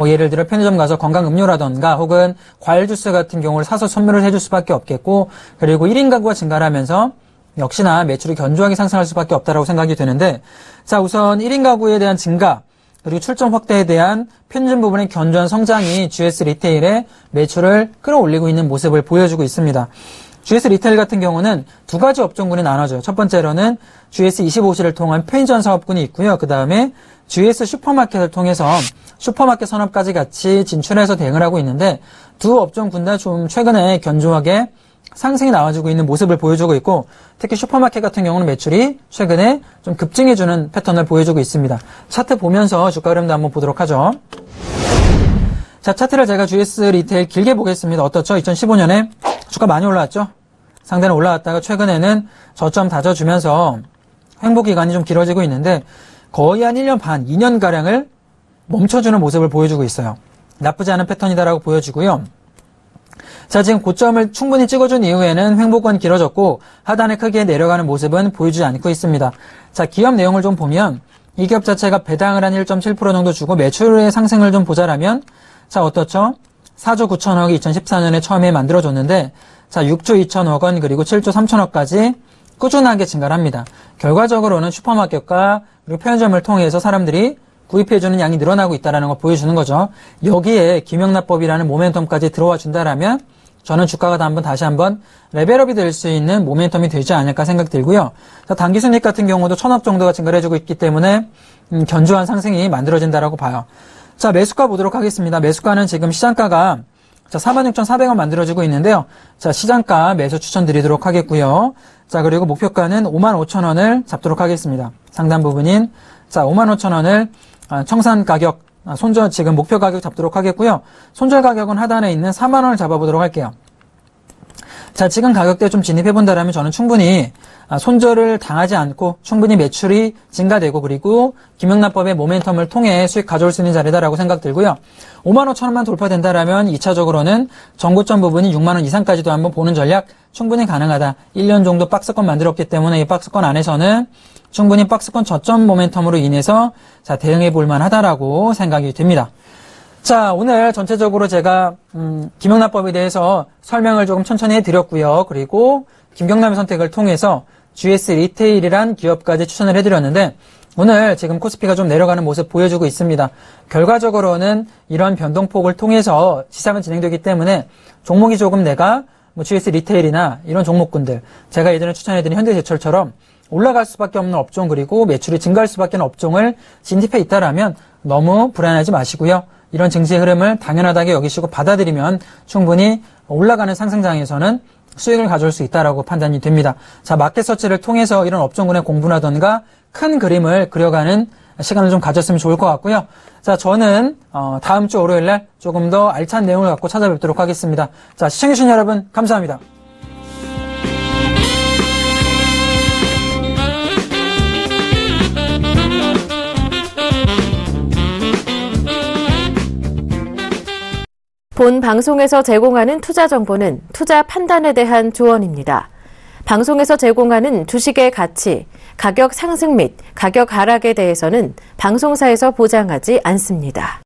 예를 들어 편의점 가서 건강음료라던가 혹은 과일 주스 같은 경우를 사서 선물을 해줄 수밖에 없겠고, 그리고 1인 가구가 증가를 하면서 역시나 매출이 견조하게 상승할 수밖에 없다라고 생각이 되는데, 자, 우선 1인 가구에 대한 증가 그리고 출점 확대에 대한 편의점 부분의 견조한 성장이 GS 리테일의 매출을 끌어올리고 있는 모습을 보여주고 있습니다. GS 리테일 같은 경우는 두 가지 업종군이 나눠져요. 첫 번째로는 GS 25시를 통한 편의점 사업군이 있고요. 그 다음에 GS 슈퍼마켓을 통해서 슈퍼마켓 산업까지 같이 진출해서 대응을 하고 있는데, 두 업종군 다 좀 최근에 견조하게 상승이 나와주고 있는 모습을 보여주고 있고, 특히 슈퍼마켓 같은 경우는 매출이 최근에 좀 급증해주는 패턴을 보여주고 있습니다. 차트 보면서 주가 흐름도 한번 보도록 하죠. 자, 차트를 제가 GS 리테일 길게 보겠습니다. 어떻죠? 2015년에 주가 많이 올라왔죠? 상대는 올라왔다가 최근에는 저점 다져주면서 횡보 기간이 좀 길어지고 있는데, 거의 한 1년 반, 2년가량을 멈춰주는 모습을 보여주고 있어요. 나쁘지 않은 패턴이다라고 보여지고요. 자, 지금 고점을 충분히 찍어준 이후에는 횡보권이 길어졌고 하단에 크게 내려가는 모습은 보여주지 않고 있습니다. 자, 기업 내용을 좀 보면 이 기업 자체가 배당을 한 1.7% 정도 주고 매출의 상승을 좀 보자라면, 자, 어떻죠? 4조 9천억이 2014년에 처음에 만들어졌는데, 자, 6조 2천억 원 그리고 7조 3천억까지 꾸준하게 증가를 합니다. 결과적으로는 슈퍼마켓과 그리고 편의점을 통해서 사람들이 구입해주는 양이 늘어나고 있다는 걸 보여주는 거죠. 여기에 김영란법이라는 모멘텀까지 들어와 준다라면 저는 주가가 다시 한번 레벨업이 될 수 있는 모멘텀이 되지 않을까 생각 들고요. 자, 단기순이익 같은 경우도 1,000억 정도가 증가를 해주고 있기 때문에 견조한 상승이 만들어진다라고 봐요. 자, 매수가 보도록 하겠습니다. 매수가는 지금 시장가가 46,400원 만들어지고 있는데요. 자, 시장가 매수 추천드리도록 하겠고요. 자, 그리고 목표가는 55,000원을 잡도록 하겠습니다. 상단 부분인 55,000원을 청산 가격, 손절 지금 목표 가격 잡도록 하겠고요. 손절 가격은 하단에 있는 4만원을 잡아보도록 할게요. 자, 지금 가격대에 좀 진입해본다라면 저는 충분히 손절을 당하지 않고 충분히 매출이 증가되고 그리고 김영란법의 모멘텀을 통해 수익 가져올 수 있는 자리다라고 생각 들고요. 55,000원만 돌파된다라면 2차적으로는 정고점 부분이 6만원 이상까지도 한번 보는 전략 충분히 가능하다. 1년 정도 박스권 만들었기 때문에 이 박스권 안에서는 충분히 박스권 저점 모멘텀으로 인해서 대응해 볼 만하다라고 생각이 됩니다. 자, 오늘 전체적으로 제가 김영란법에 대해서 설명을 조금 천천히 해드렸고요. 그리고 김경남의 선택을 통해서 GS 리테일이란 기업까지 추천을 해드렸는데, 오늘 지금 코스피가 좀 내려가는 모습 보여주고 있습니다. 결과적으로는 이런 변동폭을 통해서 시장은 진행되기 때문에 종목이 조금 내가 GS 리테일이나 이런 종목군들, 제가 예전에 추천해드린 현대제철처럼 올라갈 수밖에 없는 업종 그리고 매출이 증가할 수밖에 없는 업종을 진입해 있다라면 너무 불안하지 마시고요. 이런 증시의 흐름을 당연하다게 여기시고 받아들이면 충분히 올라가는 상승장에서는 수익을 가져올 수 있다라고 판단이 됩니다. 자, 마켓 서치를 통해서 이런 업종군의 공부라던가 큰 그림을 그려가는 시간을 좀 가졌으면 좋을 것 같고요. 자, 저는 다음 주 월요일날 조금 더 알찬 내용을 갖고 찾아뵙도록 하겠습니다. 자, 시청해주신 여러분 감사합니다. 본 방송에서 제공하는 투자 정보는 투자 판단에 대한 조언입니다. 방송에서 제공하는 주식의 가치, 가격 상승 및 가격 하락에 대해서는 방송사에서 보장하지 않습니다.